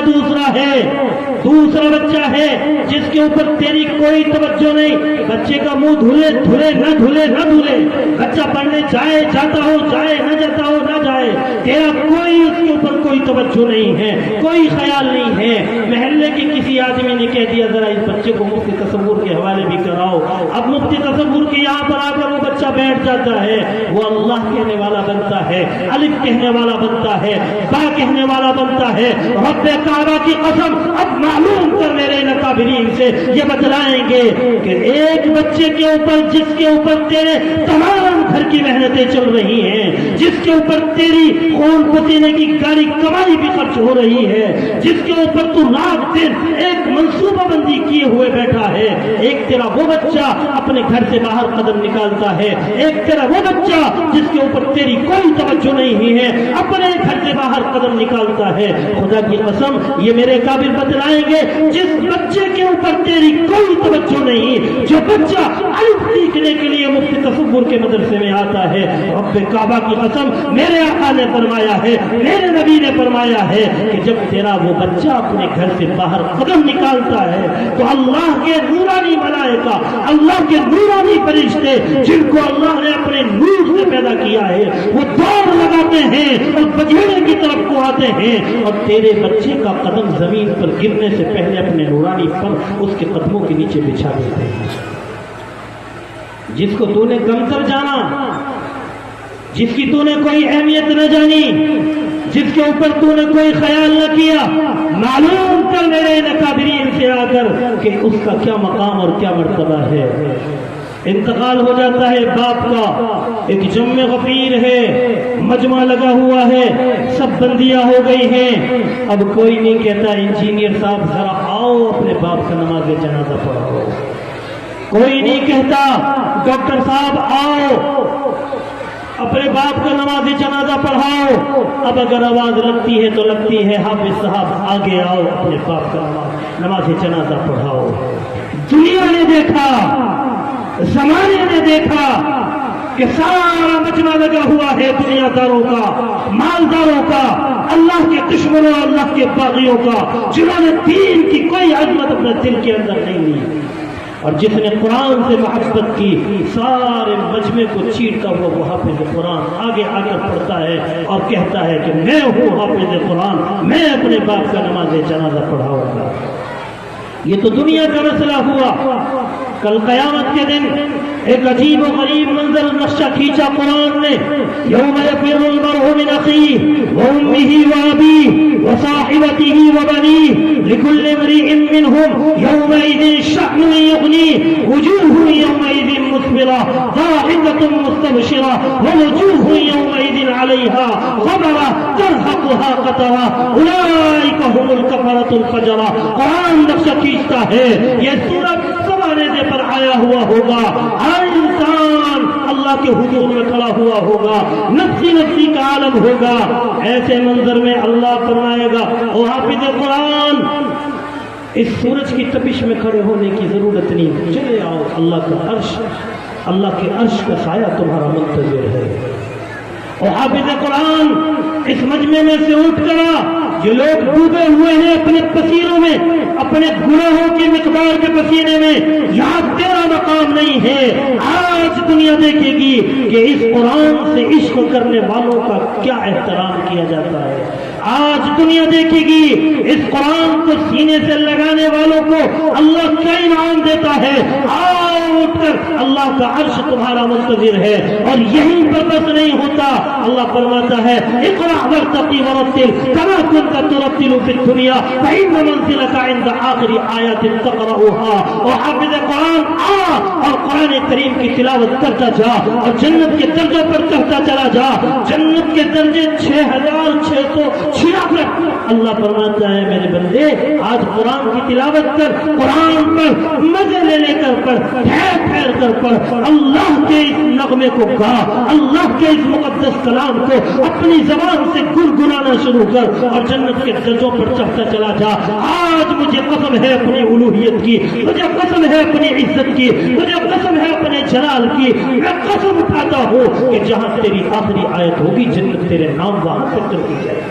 دوسرا بچہ ہے جس کے اوپر تیری کوئی توجہ نہیں۔ بچے کا منہ دھلے نہ دھلے، بچہ پڑھنے جاتا ہو نہ جاتا ہو نہ جائے، تیرا کوئی اس کے اوپر کوئی توجہ نہیں ہے، کوئی خیال نہیں ہے۔ محلے کے کسی آدمی نے کہہ دیا ذرا اس بچے کو مفتی تصور کے حوالے بھی کراؤ، اب مفتی تصور کے یہاں پر آ کر وہ بچہ بیٹھ جاتا ہے، وہ اللہ کہنے والا بنتا ہے، الف کہنے والا بنتا ہے، با کہنے والا بنتا ہے۔ رب کعبہ کی قسم، اب معلوم کر میرے نقابرین سے یہ بتلائیں گے کہ ایک بچے کے اوپر جس کے اوپر تیرے تمام گھر کی محنتیں چل رہی ہیں، جس کے اوپر تیری خون پسینے کی گاڑی کمائی بھی خرچ ہو رہی ہے، جس کے اوپر تو رات دن ایک منصوبہ بندی کیے ہوئے بیٹھا ہے، ایک تیرا وہ بچہ اپنے گھر سے باہر قدم نکالتا ہے، ایک تیرا وہ بچہ جس کے اوپر تیری کوئی توجہ نہیں ہے اپنے گھر سے باہر قدم نکالتا ہے۔ خدا کی قسم یہ میرے قابل بتلائیں گے، جس بچے کے اوپر تیری کوئی توجہ نہیں، جو بچہ الف سیکھنے کے لیے مفتی تصور کے مدرسے میں آتا ہے، رب کعبہ کی قسم میرے آقا نے فرمایا ہے، میرے نبی نے فرمایا ہے کہ جب تیرا وہ بچہ اپنے گھر سے باہر قدم نکالتا ہے تو اللہ کے نورانی ملائکہ، اللہ کے نورانی فرشتے جن کو اللہ نے اپنے نور سے پیدا کیا ہے، وہ دوڑ لگاتے ہیں اور بجھیڑے کی طرف کو آتے ہیں اور تیرے بچے کا قدم زمین پر گرنے سے پہلے اپنے نورانی پر اس کے قدموں کے نیچے بچھا دیتے ہیں۔ جس کو تو نے کمتر جانا، جس کی تو نے کوئی اہمیت نہ جانی، جس کے اوپر تو نے کوئی خیال نہ کیا، معلوم کر میرے نقابرین سے آ کر کہ اس کا کیا مقام اور کیا مرتبہ ہے۔ انتقال ہو جاتا ہے باپ کا، ایک جمع غفیر ہے، مجمع لگا ہوا ہے، سب بندیاں ہو گئی ہیں، اب کوئی نہیں کہتا انجینئر صاحب ذرا آؤ اپنے باپ کا نماز جنازہ پڑھاؤ، کوئی نہیں کہتا ڈاکٹر صاحب آؤ اپنے باپ کا نماز جنازہ پڑھاؤ، اب اگر آواز لگتی ہے تو لگتی ہے حافظ صاحب آگے آؤ اپنے باپ کا نماز جنازہ پڑھاؤ۔ دنیا نے دیکھا، زمانے نے دیکھا کہ سارا مجمع لگا ہوا ہے دنیا داروں کا، مالداروں کا، اللہ کے دشمنوں، اللہ کے باغیوں کا، جنہوں نے دین کی کوئی عظمت اپنے دل کے اندر نہیں لی، اور جس نے قرآن سے محبت کی سارے مجمع کو چیرتا ہوا وہ حافظ قرآن آگے آ کر پڑھتا ہے اور کہتا ہے کہ میں ہوں حافظ قرآن، میں اپنے باپ کا نماز جنازہ پڑھاؤں گا۔ یہ تو دنیا کا مسئلہ ہوا۔ کل قیامت کے دن ایک عجیب و غریب منظر نقشہ کھینچا قرآن نے، یوم یفر المرء من اخیہ وامہ وابیہ وصاحبتہ وبنیہ لکل امرئ منہم یومئذ شأن یغنیہ وجوہ یومئذ مسفرہ ضاحکۃ مستبشرہ ووجوہ یومئذ علیہا غبرہ ترہقہا قترہ اولئک هم الکفرۃ الفجرہ۔ قرآن نقشہ کھینچتا ہے، یہ سورج سوارے پر آیا ہوا ہوگا، ہر انسان اللہ کے حضور میں کھڑا ہوا ہوگا، نفسی نفسی کا عالم ہوگا۔ ایسے منظر میں اللہ فرمائے گا او حافظ قرآن، اس سورج کی تپش میں کھڑے ہونے کی ضرورت نہیں، چلے آؤ، اللہ کا عرش، اللہ کے عرش کا سایہ تمہارا منتظر ہے۔ اور حافظ قرآن اس مجمع میں سے اٹھ کر جو لوگ ڈوبے ہوئے ہیں اپنے پسینوں میں، اپنے گناہوں کی مقدار کے پسینے میں، یہاں تیرا مقام نہیں ہے۔ آج دنیا دیکھے گی کہ اس قرآن سے عشق کرنے والوں کا کیا احترام کیا جاتا ہے۔ آج دنیا دیکھے گی اس قرآن کو سینے سے لگانے والوں کو اللہ کیا انعام دیتا ہے۔ آؤ اٹھ کر، اللہ کا عرش تمہارا منتظر ہے۔ اور یہیں پر بس نہیں ہوتا، اللہ فرماتا ہے اقرأ وارتقی ورتل کما كنت ترتل في الدنيا فإن منزلك عند آخر آیات تقرأها۔ اور حافظ قرآن اور قرآن کریم کی تلاوت کرتا جا اور جنت کے درجوں پر چڑھتا چلا جا۔ جنت کے درجے 6686۔ اللہ فرماتا ہے میرے بندے آج قرآن کی تلاوت کر، قرآن پر مزے لے کر پڑھ، ٹھہر ٹھہر کر پڑھ، اللہ کے اس نغمے کو گا، اللہ کے اس مقدس کلام کو اپنی زبان سے گنگنانا شروع کر اور جنت کے درجوں پر چڑھتا چلا جا۔ آج مجھے قسم ہے اپنی الوہیت کی، مجھے قسم ہے اپنی عزت کی، مجھے قسم ہے اپنے جلال کی، میں قسم اٹھاتا ہوں کہ جہاں تیری آخری آیت ہوگی جنت تیرے نام وہاں تک چلتی جائے۔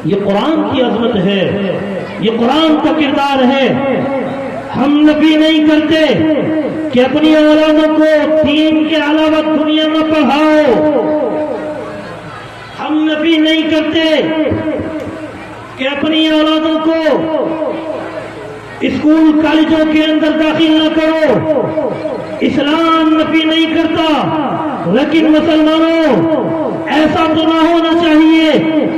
یہ قرآن کی عظمت ہے، یہ قرآن کا کردار ہے۔ ہم نبی نہیں کرتے کہ اپنی اولادوں کو دین کے علاوہ دنیا میں پڑھاؤ۔ ہم نبی نہیں کرتے کہ اپنی اولادوں کو اسکول کالجوں کے اندر داخل نہ کرو۔ اسلام نبی نہیں کرتا، لیکن مسلمانوں ایسا تو نہ ہونا چاہیے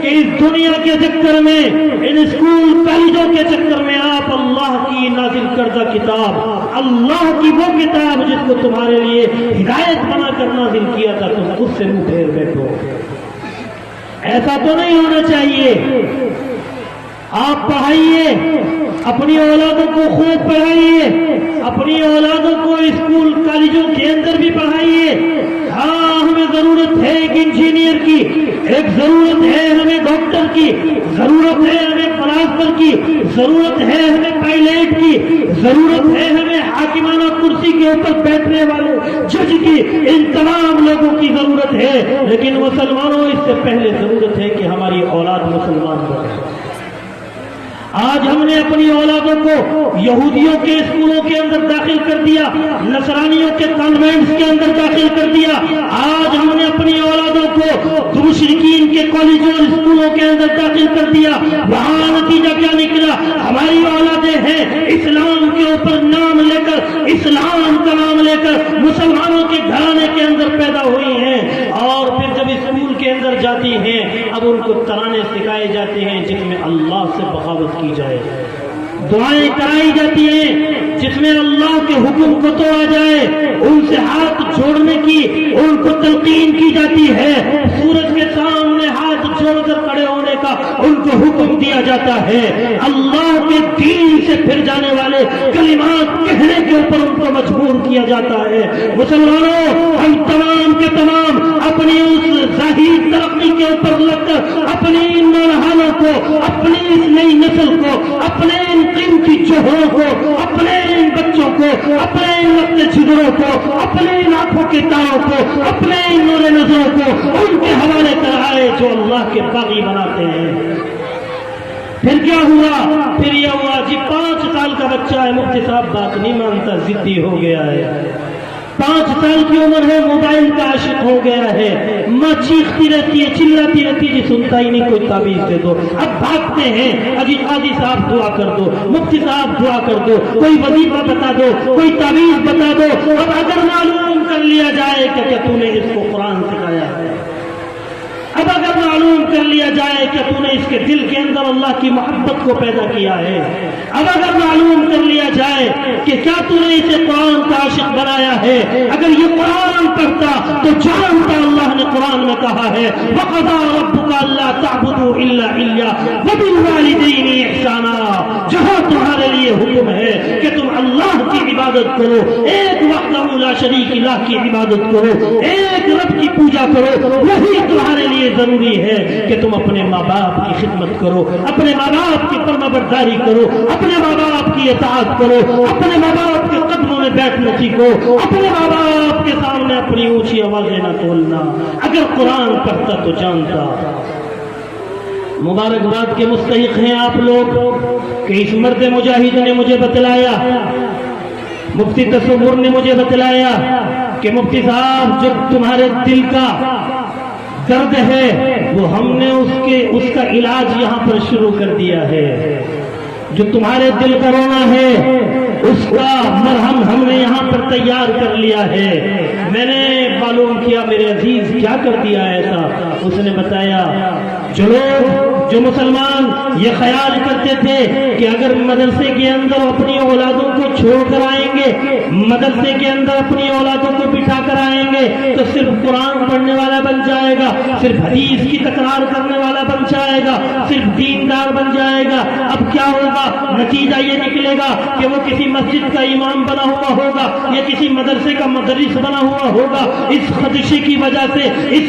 کہ اس دنیا کے چکر میں، ان اسکول کالجوں کے چکر میں آپ اللہ کی نازل کردہ کتاب، اللہ کی وہ کتاب جس کو تمہارے لیے ہدایت بنا کر نازل کیا تھا، تم اس سے منہ پھیر بیٹھو۔ ایسا تو نہیں ہونا چاہیے۔ آپ پڑھائیے، اپنی اولادوں کو خوب پڑھائیے، اپنی اولادوں کو اسکول کالجوں کے اندر بھی پڑھائیے۔ ہاں ہمیں ضرورت ہے ایک انجینئر کی، ایک ضرورت ہے ہمیں ڈاکٹر کی، ضرورت ہے ہمیں فلاسفر کی، ضرورت ہے ہمیں پائلٹ کی، ضرورت ہے ہمیں حاکمانہ کرسی کے اوپر بیٹھنے والے جج کی، ان تمام لوگوں کی ضرورت ہے۔ لیکن مسلمانوں اس سے پہلے ضرورت ہے کہ ہماری اولاد مسلمان بنے۔ آج ہم نے اپنی اولادوں کو یہودیوں کے اسکولوں کے اندر داخل کر دیا، نصرانیوں کے کانوینٹس کے اندر داخل کر دیا۔ آج ہم نے اپنی اولادوں کو مشرکین کے کالجوں اور اسکولوں کے اندر داخل کر دیا۔ وہاں نتیجہ کیا نکلا؟ ہماری اولادیں ہیں اسلام کے اوپر نام لے کر، اسلام کا نام لے کر مسلمانوں کے گھرانے کے اندر پیدا ہوئی ہیں، اور پھر جب اسکول کے اندر جاتی ہیں اب ان کو ترانے سکھائے جاتے ہیں جس میں اللہ سے بغاوت کی جائے، دعائیں کرائی جاتی ہیں جس میں اللہ کے حکم کو توڑا جائے، ان سے ہاتھ جوڑنے کی ان کو تلقین کی جاتی ہے، سورج کے سامنے ہاتھ جوڑ کر کھڑے ہونے کا ان کو حکم دیا جاتا ہے، اللہ کے دین سے پھر جانے والے کلمات کہنے کے اوپر ان کو مجبور کیا جاتا ہے۔ مسلمانوں ہم تمام کے تمام اپنی اس ظاہری ترقی کے اوپر لگ کر اپنی ان نوجوانوں کو، اپنی اس نئی نسل کو، اپنے ان قیمتی جوہروں کو، اپنے ان بچوں کو اپنے لگتے جگروں کو، اپنے آنکھوں کے تاروں کو، اپنے نور نظروں کو ان کے حوالے کرائے جو اللہ کے باغی بناتے ہیں۔ پھر کیا ہوا؟ پھر یہ ہوا جی 5 سال کا بچہ ہے، مفتی صاحب بات نہیں مانتا، ضدی ہو گیا ہے، 5 سال کی عمر ہے، موبائل کا عاشق ہو گیا ہے، ماں چیختی رہتی ہے، چلاتی رہتی ہے، سنتا ہی نہیں، کوئی تعویذ دے دو۔ اب بھاگتے ہیں، اجی قاضی صاحب دعا کر دو، مفتی صاحب دعا کر دو، کوئی وظیفہ بتا دو، کوئی تعویذ بتا دو۔ اب اگر معلوم کر لیا جائے کہ کیا تو نے اس کو قرآن سکھایا ہے، اب اگر معلوم کر لیا جائے کہ تو نے اس کے دل کے اندر اللہ کی محبت کو پیدا کیا ہے، اب اگر معلوم کر لیا جائے کہ کیا تو نے اسے قرآن کا عاشق بنایا ہے، اگر یہ قرآن پڑھتا تو جانتا اللہ نے قرآن میں کہا ہے وَقَضَىٰ رَبُّكَ أَلَّا تَعْبُدُوا إِلَّا إِيَّاهُ وَبِالْوَالِدَيْنِ إِحْسَانًا، جہاں تمہارے لیے حکم ہے کہ تم اللہ کی عبادت کرو، ایک وحدہ لا شریک الہ کی عبادت کرو، ایک رب کی پوجا کرو، وہی تمہارے لیے ضروری ہے کہ تم اپنے ماں باپ کی خدمت کرو، اپنے ماں باپ کی فرمانبرداری کرو، اپنے ماں باپ کی اطاعت کرو، اپنے ماں باپ کے قدموں میں بیٹھنا سیکھو، اپنے ماں باپ کے سامنے اپنی اونچی آوازیں نہ کھولنا۔ اگر قرآن پڑھتا تو جانتا۔ مبارکباد کے مستحق ہیں آپ لوگ کہ اس مرد مجاہد نے مجھے بتلایا، مفتی تصور نے مجھے بتلایا کہ مفتی صاحب جب تمہارے دل کا درد ہے وہ ہم نے اس کا علاج یہاں پر شروع کر دیا ہے، جو تمہارے دل کا رونا ہے اس کا مرہم ہم نے یہاں پر تیار کر لیا ہے۔ میں نے معلوم کیا میرے عزیز کیا کر دیا ایسا، اس نے بتایا جو مسلمان یہ خیال کرتے تھے کہ اگر مدرسے کے اندر اپنی اولادوں کو چھوڑ کر آئیں گے، مدرسے کے اندر اپنی اولادوں کو بٹھا کر آئیں گے تو صرف قرآن پڑھنے والا بن جائے گا، صرف حدیث کی تکرار کرنے والا بن جائے گا، صرف دیندار بن جائے گا۔ اب کیا ہوگا؟ نتیجہ یہ نکلے گا کہ وہ کسی مسجد کا امام بنا ہوا ہوگا یا کسی مدرسے کا مدرس بنا ہوا ہوگا۔ اس خدشے کی وجہ سے، اس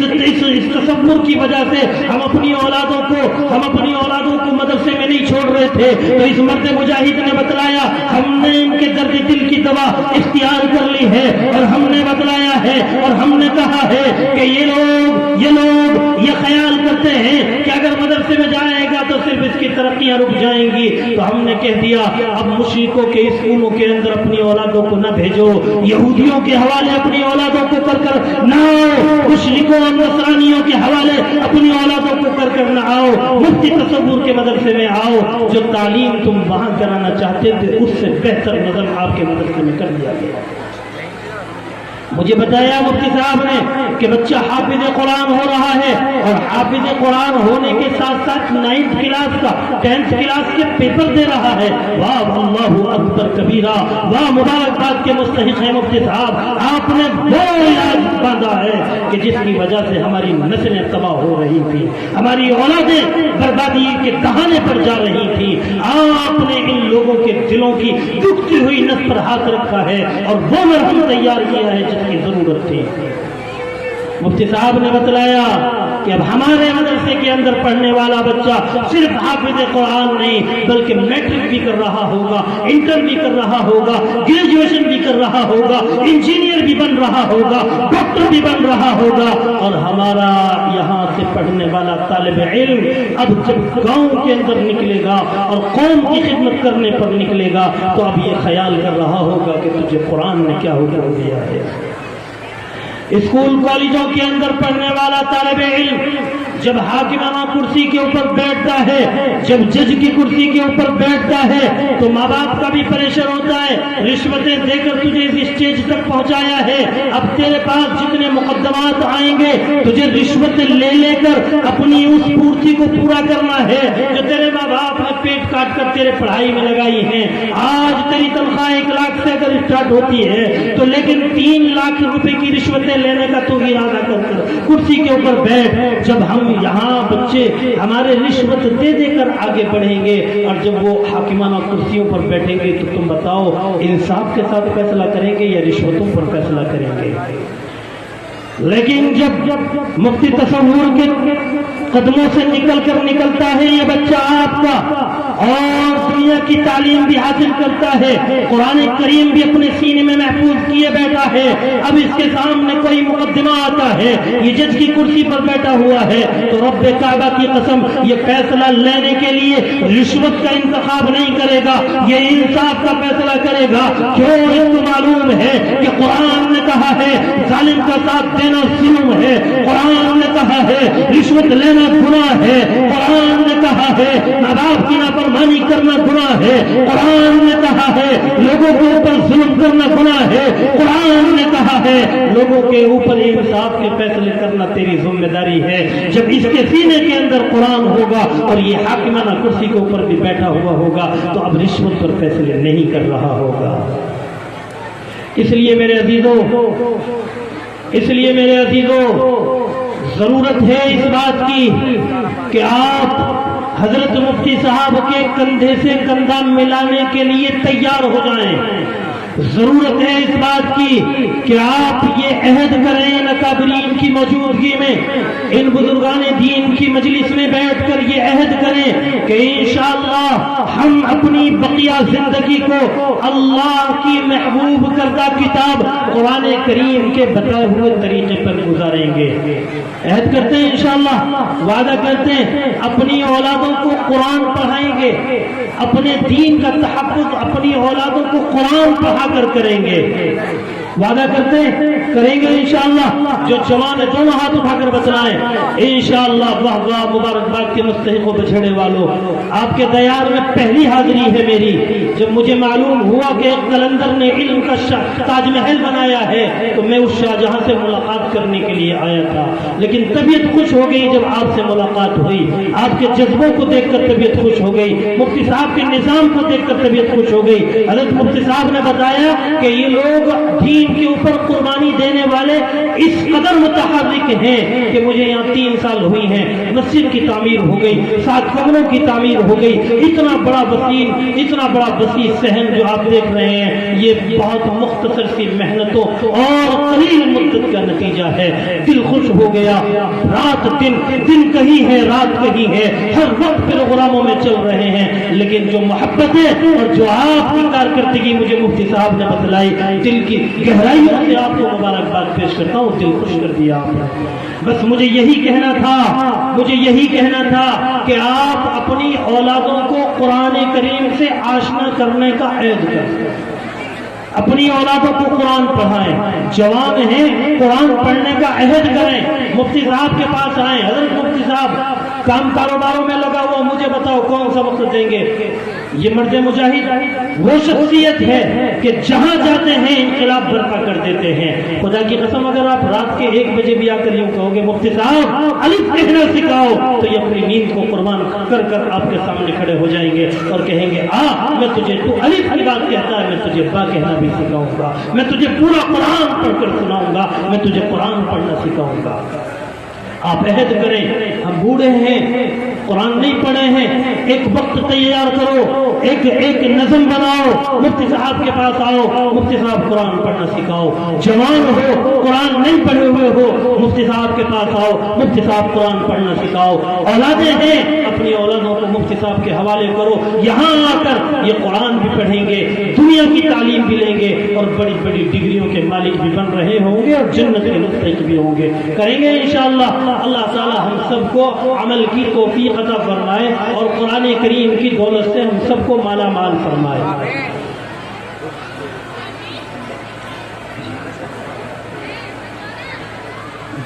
تصور کی وجہ سے ہم اپنی اولادوں کو مدرسے میں نہیں چھوڑ رہے تھے۔ تو اس مرد مجاہد نے بتلایا ہم نے ان کے درد دل کی دوا اختیار کر لی ہے، اور ہم نے بتلایا ہے اور ہم نے کہا ہے کہ یہ لوگ یہ خیال کرتے ہیں کہ اگر مدرسے میں جائے گا تو صرف اس کی ترقیاں رک جائیں گی۔ تو ہم نے کہہ دیا اب مشرکوں کے اسکولوں کے اندر اپنی اولادوں کو نہ بھیجو، یہودیوں کے حوالے اپنی اولادوں کو کر نہ آؤ، مشرکوں اور نصرانیوں کے حوالے اپنی اولادوں کو کر نہ آؤ، مفتی تصور کے مدرسے میں آؤ۔ جو تعلیم تم وہاں کرانا چاہتے تھے اس سے بہتر نظم آپ کے مدرسے میں کر دیا گیا۔ مجھے بتایا مفتی صاحب نے کہ بچہ حافظ قرآن ہو رہا ہے، اور حافظ قرآن ہونے کے ساتھ ساتھ 9th کلاس کا 10th کلاس کے پیپر دے رہا ہے۔ واہ اللہ اکبر کبیرہ، واہ مبارکباد کے مستحق ہیں مفتی صاحب، آپ نے وہ علاج باندھا ہے کہ جس کی وجہ سے ہماری نسلیں تباہ ہو رہی تھی، ہماری اولادیں بربادی کے دہانے پر جا رہی تھی۔ آپ نے ان لوگوں کے دلوں کی دکھتی ہوئی نس پر ہاتھ رکھا ہے اور وہ مرہم تیار کیا ہے جس کی ضرورت تھی۔ مفتی صاحب نے بتلایا کہ اب ہمارے مدرسے کے اندر پڑھنے والا بچہ صرف حافظ قرآن نہیں بلکہ میٹرک بھی کر رہا ہوگا، انٹر بھی کر رہا ہوگا، گریجویشن بھی کر رہا ہوگا، انجینئر بھی بن رہا ہوگا، ڈاکٹر بھی بن رہا ہوگا۔ اور ہمارا یہاں سے پڑھنے والا طالب علم اب جب گاؤں کے اندر نکلے گا اور قوم کی خدمت کرنے پر نکلے گا تو اب یہ خیال کر رہا ہوگا کہ تجھے قرآن نے کیا حکم دیا ہے۔ اسکول کالجوں کے اندر پڑھنے والا طالب علم جب حاکمانہ کرسی کے اوپر بیٹھتا ہے، جب جج کی کرسی کے اوپر بیٹھتا ہے تو ماں باپ کا بھی پریشر ہوتا ہے، رشوتیں دے کر تجھے اس اسٹیج تک پہنچایا ہے، اب تیرے پاس جتنے مقدمات آئیں گے تجھے رشوتیں لے کر اپنی اس پورتی کو پورا کرنا ہے جو تیرے ماں باپ نے پیٹ کاٹ کر تیرے پڑھائی میں لگائی ہیں۔ آج تیری تنخواہ 1 لاکھ سے اگر اسٹارٹ ہوتی ہے تو لیکن 3 لاکھ روپے کی رشوتیں لینے کا تو ارادہ کر کرسی کے اوپر بیٹھ۔ جب ہم یہاں بچے ہمارے رشوت دے کر آگے بڑھیں گے اور جب وہ حاکمانہ کرسیوں پر بیٹھیں گے تو تم بتاؤ انصاف کے ساتھ فیصلہ کریں گے یا رشوتوں پر فیصلہ کریں گے؟ لیکن جب مفتی تصور کے قدموں سے نکلتا ہے یہ بچہ آپ کا، اور دنیا کی تعلیم بھی حاصل کرتا ہے، قرآن کریم بھی اپنے سینے میں محفوظ کیے بیٹھا ہے، اب اس کے سامنے کوئی مقدمہ آتا ہے، یہ جج کی کرسی پر بیٹھا ہوا ہے، تو رب کعبہ کی قسم یہ فیصلہ لینے کے لیے رشوت کا انتخاب نہیں کرے گا، یہ انصاف کا فیصلہ کرے گا۔ کیوں؟ اس کو معلوم ہے کہ قرآن نے کہا ہے ظالم کا ساتھ دینا ظلم ہے، قرآن نے کہا ہے رشوت لینا گناہ ہے، قرآن نے کہا ہے ماں باپ کی نافرمانی کرنا گناہ ہے، قرآن نے کہا ہے لوگوں کے اوپر ظلم کرنا گناہ ہے، قرآن نے کہا ہے لوگوں کے اوپر انصاف کے فیصلے کرنا تیری ذمہ داری ہے۔ جب اس کے سینے کے اندر قرآن ہوگا اور یہ حاکمانہ کرسی کے اوپر بھی بیٹھا ہوا ہوگا تو اب رشوت پر فیصلے نہیں کر رہا ہوگا۔ اس لیے میرے عزیزوں ضرورت ہے اس بات کی کہ آپ حضرت مفتی صاحب کے کندھے سے کندھا ملانے کے لیے تیار ہو جائیں۔ ضرورت ہے اس بات کی کہ آپ یہ عہد کریں ان اکابرین کی موجودگی میں، ان بزرگان دین کی مجلس میں بیٹھ کر یہ عہد کریں کہ انشاءاللہ ہم اپنی بقیہ زندگی کو اللہ کی محبوب کردہ کتاب قرآن کریم کے بتائے ہوئے طریقے پر گزاریں گے۔ عہد کرتے ہیں انشاءاللہ، وعدہ کرتے ہیں اپنی اولادوں کو قرآن پڑھائیں گے، اپنے دین کا تحفظ اپنی اولادوں کو قرآن پڑھا کر کریں گے۔ وعدہ کرتے ہیں کریں گے انشاءاللہ۔ جو جوان ہے دونوں ہاتھ اٹھا کر بتلائیں انشاءاللہ۔ واہ واہ، مبارکباد کے مستحق و بچھڑے والوں، آپ کے دیار میں پہلی حاضری ہے میری۔ جب مجھے معلوم ہوا کہ ایک قلندر نے علم کا تاج محل بنایا ہے تو میں اس شاہجہاں سے ملاقات کرنے کے لیے آیا تھا، لیکن طبیعت خوش ہو گئی جب آپ سے ملاقات ہوئی، آپ کے جذبوں کو دیکھ کر طبیعت خوش ہو گئی، مفتی صاحب کے نظام کو دیکھ کر طبیعت خوش ہو گئی۔ حضرت مفتی صاحب نے بتایا کہ یہ لوگ دین کے اوپر قربانی دینے والے اس قدر متحرک ہیں کہ مجھے یہاں 3 سال ہوئی ہیں، مسجد کی تعمیر ہو گئی، 7 کمروں کی تعمیر ہو گئی، اتنا بڑا وسیع صحن جو آپ دیکھ رہے ہیں یہ بہت مختصر سی محنتوں اور قلیل مدت کا نتیجہ ہے۔ دل خوش ہو گیا، رات دن کہیں ہے رات کہیں ہے، ہر وقت پروگراموں میں چل رہے ہیں، لیکن جو محبت ہے اور جو آپ کی کارکردگی مجھے مفتی صاحب نے بتلائی، دل کی گہرائیوں سے آپ کو مبارکباد پیش کرتا ہوں، دل خوش کر دیا آپ نے۔ بس مجھے یہی کہنا تھا کہ آپ اپنی اولادوں کو قرآن کریم سے آشنا کرنے کا عہد کریں، اپنی اولادوں کو قرآن پڑھائیں، جوان ہیں قرآن پڑھنے کا عہد کریں، مفتی صاحب کے پاس آئیں، حضرت مفتی صاحب کام کاروباروں میں لگا ہوا، مجھے بتاؤ کون سا وقت دیں گے؟ یہ مرد مجاہد وہ شخصیت ہے کہ جہاں جاتے ہیں انقلاب برپا کر دیتے ہیں۔ خدا کی قسم اگر آپ رات کے 1 بجے بھی آ کر یوں کہو گے مفتی صاحب الف کہنا سکھاؤ تو یہ اپنی نیند کو قربان کر آپ کے سامنے کھڑے ہو جائیں گے اور کہیں گے میں تجھے تو الف کی بات کہتا ہے، میں تجھے با کہنا بھی سکھاؤں گا، میں تجھے پورا قرآن پڑھ کر سناؤں گا، میں تجھے قرآن پڑھنا سکھاؤں گا۔ آپ عہد کریں، ہم بوڑھے ہیں قرآن نہیں پڑھے ہیں، ایک وقت تیار کرو، ایک نظم بناؤ، مفتی صاحب کے پاس آؤ، مفتی صاحب قرآن پڑھنا سکھاؤ۔ جوان ہو قرآن نہیں پڑھے ہوئے ہو، مفتی صاحب کے پاس آؤ، مفتی صاحب قرآن پڑھنا سکھاؤ۔ اولادیں ہیں اپنی اولادوں کو مفتی صاحب کے حوالے کرو، یہاں آ کر یہ قرآن بھی پڑھیں گے، دنیا کی تعلیم بھی لیں گے اور بڑی بڑی ڈگریوں کے مالک بھی بن رہے ہوں گے اور جنت کے مستحق بھی ہوں گے۔ کریں گے انشاءاللہ۔ اللہ تعالی ہم سب کو عمل کی توفیق عطا فرمائے اور قرآن کریم کی دولت سے ہم سب کو مالا مال فرمائے۔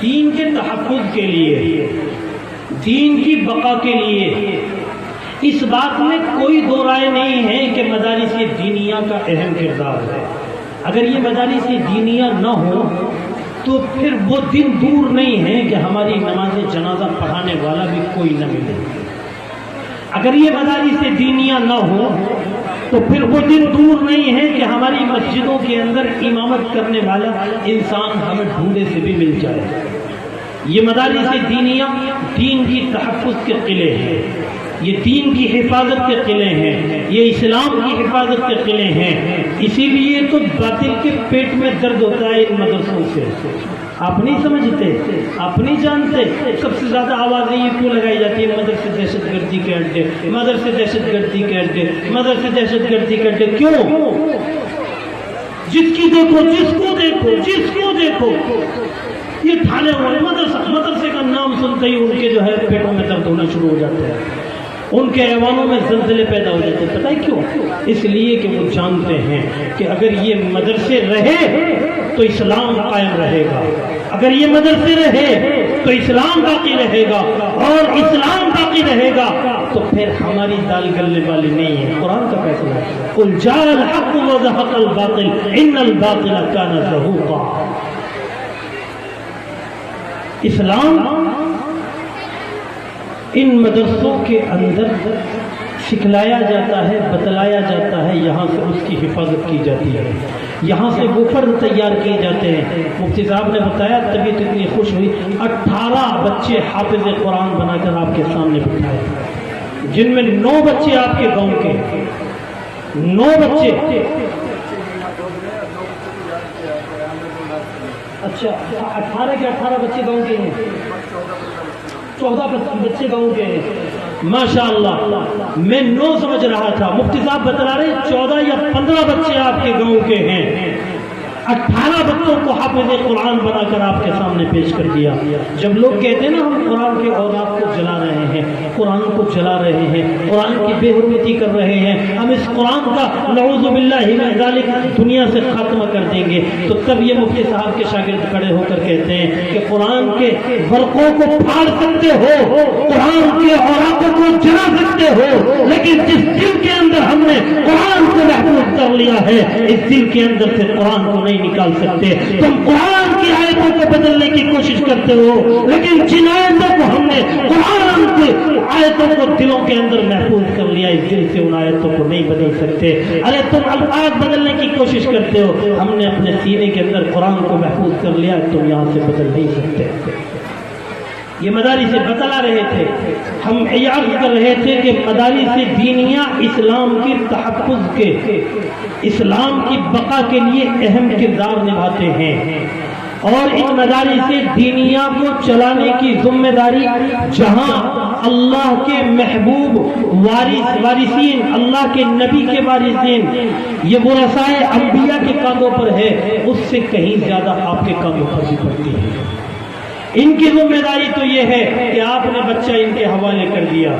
دین کے تحفظ کے لیے، دین کی بقا کے لیے اس بات میں کوئی دو رائے نہیں ہے کہ مدارس دینیہ کا اہم کردار ہے۔ اگر یہ مدارس دینیہ نہ ہو تو پھر وہ دن دور نہیں ہے کہ ہماری نماز جنازہ پڑھانے والا بھی کوئی نہ ملے۔ اگر یہ مدارس دینیہ نہ ہو تو پھر وہ دن دور نہیں ہے کہ ہماری مسجدوں کے اندر امامت کرنے والا انسان ہمیں ڈھونڈے سے بھی مل جائے۔ یہ مدارس دینیہ دین کی تحفظ کے قلعے ہیں، یہ دین کی حفاظت کے قلعے ہیں، یہ اسلام کی حفاظت کے قلعے ہیں۔ اسی لیے تو باطل کے پیٹ میں درد ہوتا ہے ان مدرسوں سے۔ آپ نہیں سمجھتے، آپ نہیں جانتے، سب سے زیادہ آوازیں یہ کیوں لگائی جاتی ہے مدرسے دہشت گردی گردی کے اڈے، مدرسے دہشت گردی کے اڈے، مدرسے دہشت گردی کے اڈے. کیوں؟ جس کی دیکھو، جس کو دیکھو یہ ڈھالے ہوئے مدرسے کا نام سنتے ہی ان کے جو ہے پیٹوں میں درد ہونا شروع ہو جاتے ہیں، ان کے ایوانوں میں زلزلے پیدا ہو جاتے ہیں. پتہ ہے کیوں؟ اس لیے کہ وہ جانتے ہیں کہ اگر یہ مدرسے رہے تو اسلام قائم رہے گا، اگر یہ مدرسے رہے تو اسلام باقی رہے گا، اور اسلام باقی رہے گا تو پھر ہماری دال گلنے والی نہیں ہے. قرآن کا فیصلہ ہے، قل جاء الحق وزهق الباطل ان الباطل كان زهوقا. اسلام ان مدرسوں کے اندر سکھلایا جاتا ہے، بتلایا جاتا ہے، یہاں سے اس کی حفاظت کی جاتی ہے، یہاں سے وہ فرد تیار کیے جاتے ہیں. مفتی صاحب نے بتایا طبیعت اتنی خوش ہوئی، 18 بچے حافظ قرآن بنا کر آپ کے سامنے بٹھائے، جن میں 9 بچے آپ کے گاؤں کے، 9 بچے. اچھا 18 کے 18 بچے گاؤں کے ہیں، 14 بچے گاؤں کے ہیں. ماشاءاللہ میں 9 سمجھ رہا تھا، مفتی صاحب بتا رہے 14 یا 15 بچے آپ کے گاؤں کے ہیں. 18 بچوں کو حافظ قرآن بنا کر آپ کے سامنے پیش کر دیا. جب لوگ کہتے ہیں نا ہم قرآن کے اولاد کو جلا رہے ہیں، قرآن کو جلا رہے ہیں، قرآن کی بے حرمتی کر رہے ہیں، ہم اس قرآن کا نعوذ باللہ من ذالک دنیا سے خاتمہ کر دیں گے، تو تب یہ مفتی صاحب کے شاگرد کھڑے ہو کر کہتے ہیں کہ قرآن کے ورقوں کو پھاڑ سکتے ہو، قرآن کے اوراقوں کو جلا سکتے ہو، لیکن جس دل کے اندر ہم نے قرآن کو محفوظ کر لیا ہے، اس دل کے اندر سے قرآن کو نہیں نکال سکتے. تم قرآن کی آیتوں کو بدلنے کی کوشش کرتے ہو، لیکن جن آیتوں کو ہم نے قرآن کی آیتوں کو دلوں کے اندر محفوظ کر لیا، اس دل سے ان آیتوں کو نہیں بدل سکتے. ارے تم الفاظ بدلنے کی کوشش کرتے ہو، ہم نے اپنے سینے کے اندر قرآن کو محفوظ کر لیا، تم یہاں سے بدل نہیں سکتے. یہ مدارس سے بتلا رہے تھے، ہم عرض کر رہے تھے کہ مدارس دینیہ اسلام کی تحفظ کے، اسلام کی بقا کے لیے اہم کردار نبھاتے ہیں، اور ان مدارس دینیہ کو چلانے کی ذمہ داری جہاں اللہ کے محبوب وارثین، اللہ کے نبی کے وارثین، یہ ورثائے انبیاء کے کاندھوں پر ہے، اس سے کہیں زیادہ آپ کے کاندھوں پر بھی پڑتی ہے. ان کی ذمہ داری تو یہ ہے کہ آپ نے بچہ ان کے حوالے کر دیا،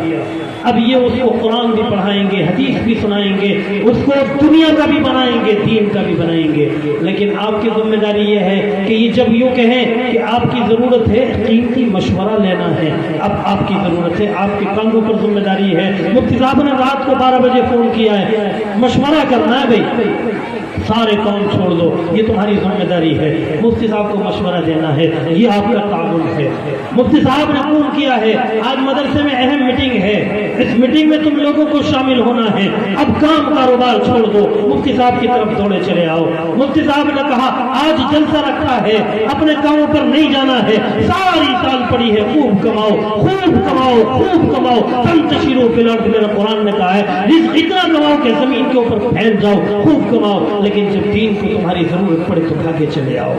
اب یہ اس کو قرآن بھی پڑھائیں گے، حدیث بھی سنائیں گے، اس کو دنیا کا بھی بنائیں گے، دین کا بھی بنائیں گے. لیکن آپ کی ذمہ داری یہ ہے کہ یہ جب یوں کہیں کہ آپ کی ضرورت ہے قیمتی مشورہ لینا ہے، اب آپ کی ضرورت ہے، آپ کے کاندھوں پر ذمہ داری ہے. مفتی صاحب نے رات کو 12 بجے فون کیا ہے، مشورہ کرنا ہے بھائی، سارے کام چھوڑ دو، یہ تمہاری ذمہ داری ہے، مفتی صاحب کو مشورہ دینا ہے، یہ آپ کا تعاون ہے. مفتی صاحب نے فون کیا ہے، آج مدرسے میں اہم میٹنگ ہے، اس میٹنگ میں تم لوگوں کو شامل ہونا ہے، اب کام کاروبار چھوڑ دو، مفتی صاحب کی طرف دوڑے چلے آؤ. مفتی صاحب نے کہا آج جلسہ رکھا ہے، اپنے کاموں پر نہیں جانا ہے، ساری سال پڑی ہے، خوب کماؤ، خوب کماؤ، خوب کماؤ، فانتشروا فی الارض، میرا قرآن نے کہا ہے رزق اتنا کماؤ کہ زمین کے اوپر پھیل جاؤ، خوب کماؤ، لیکن جب دین کو تمہاری ضرورت پڑے تو بھاگے چلے آؤ.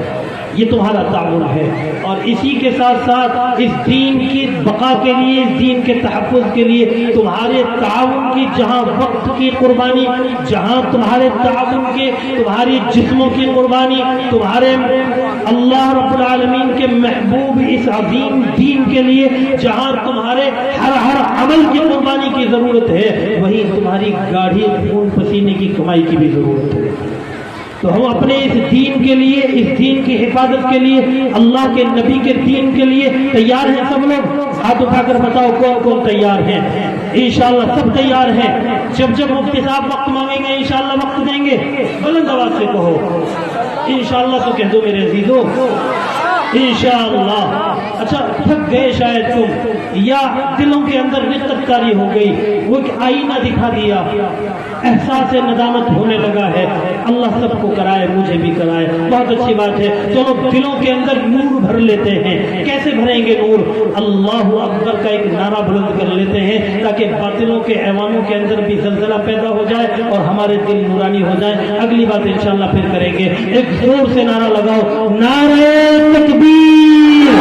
یہ تمہارا تعاون ہے. اور اسی کے ساتھ ساتھ اس دین کی بقا کے لیے، اس دین کے تحفظ کے لیے تمہارے تعاون کی جہاں وقت کی قربانی، جہاں تمہارے تعاون کے تمہاری جسموں کی قربانی، تمہارے اللہ رب العالمین کے محبوب اس عظیم دین کے لیے جہاں تمہارے ہر عمل کی قربانی کی ضرورت ہے، وہیں تمہاری گاڑھی خون پسینے کی کمائی کی بھی ضرورت ہے. تو ہم اپنے اس دین کے لیے، اس دین کی حفاظت کے لیے، اللہ کے نبی کے دین کے لیے تیار ہیں سب لوگ؟ ہاتھ اٹھا کر بتاؤ کون کون تیار ہیں؟ انشاءاللہ سب تیار ہیں. جب جب مفتی صاحب وقت مانگیں گے انشاءاللہ وقت دیں گے. بلند آواز سے کہو انشاءاللہ تو کہہ دو میرے عزیزو، انشاءاللہ. اچھا تھک گئے شاید تم، یا دلوں کے اندر رقت کاری ہو گئی، وہ ایک آئینہ دکھا دیا، احساس ندامت ہونے لگا ہے. اللہ سب کو کرائے، مجھے بھی کرائے، بہت اچھی بات ہے. چلو دلوں کے اندر نور بھر لیتے ہیں. کیسے بھریں گے نور؟ اللہ اکبر کا ایک نعرہ بلند کر لیتے ہیں تاکہ باطلوں کے ایوانوں کے اندر بھی زلزلہ پیدا ہو جائے اور ہمارے دل نورانی ہو جائیں. اگلی بات انشاءاللہ پھر کریں گے. ایک زور سے نعرہ لگاؤ، نعرہ تکبیر،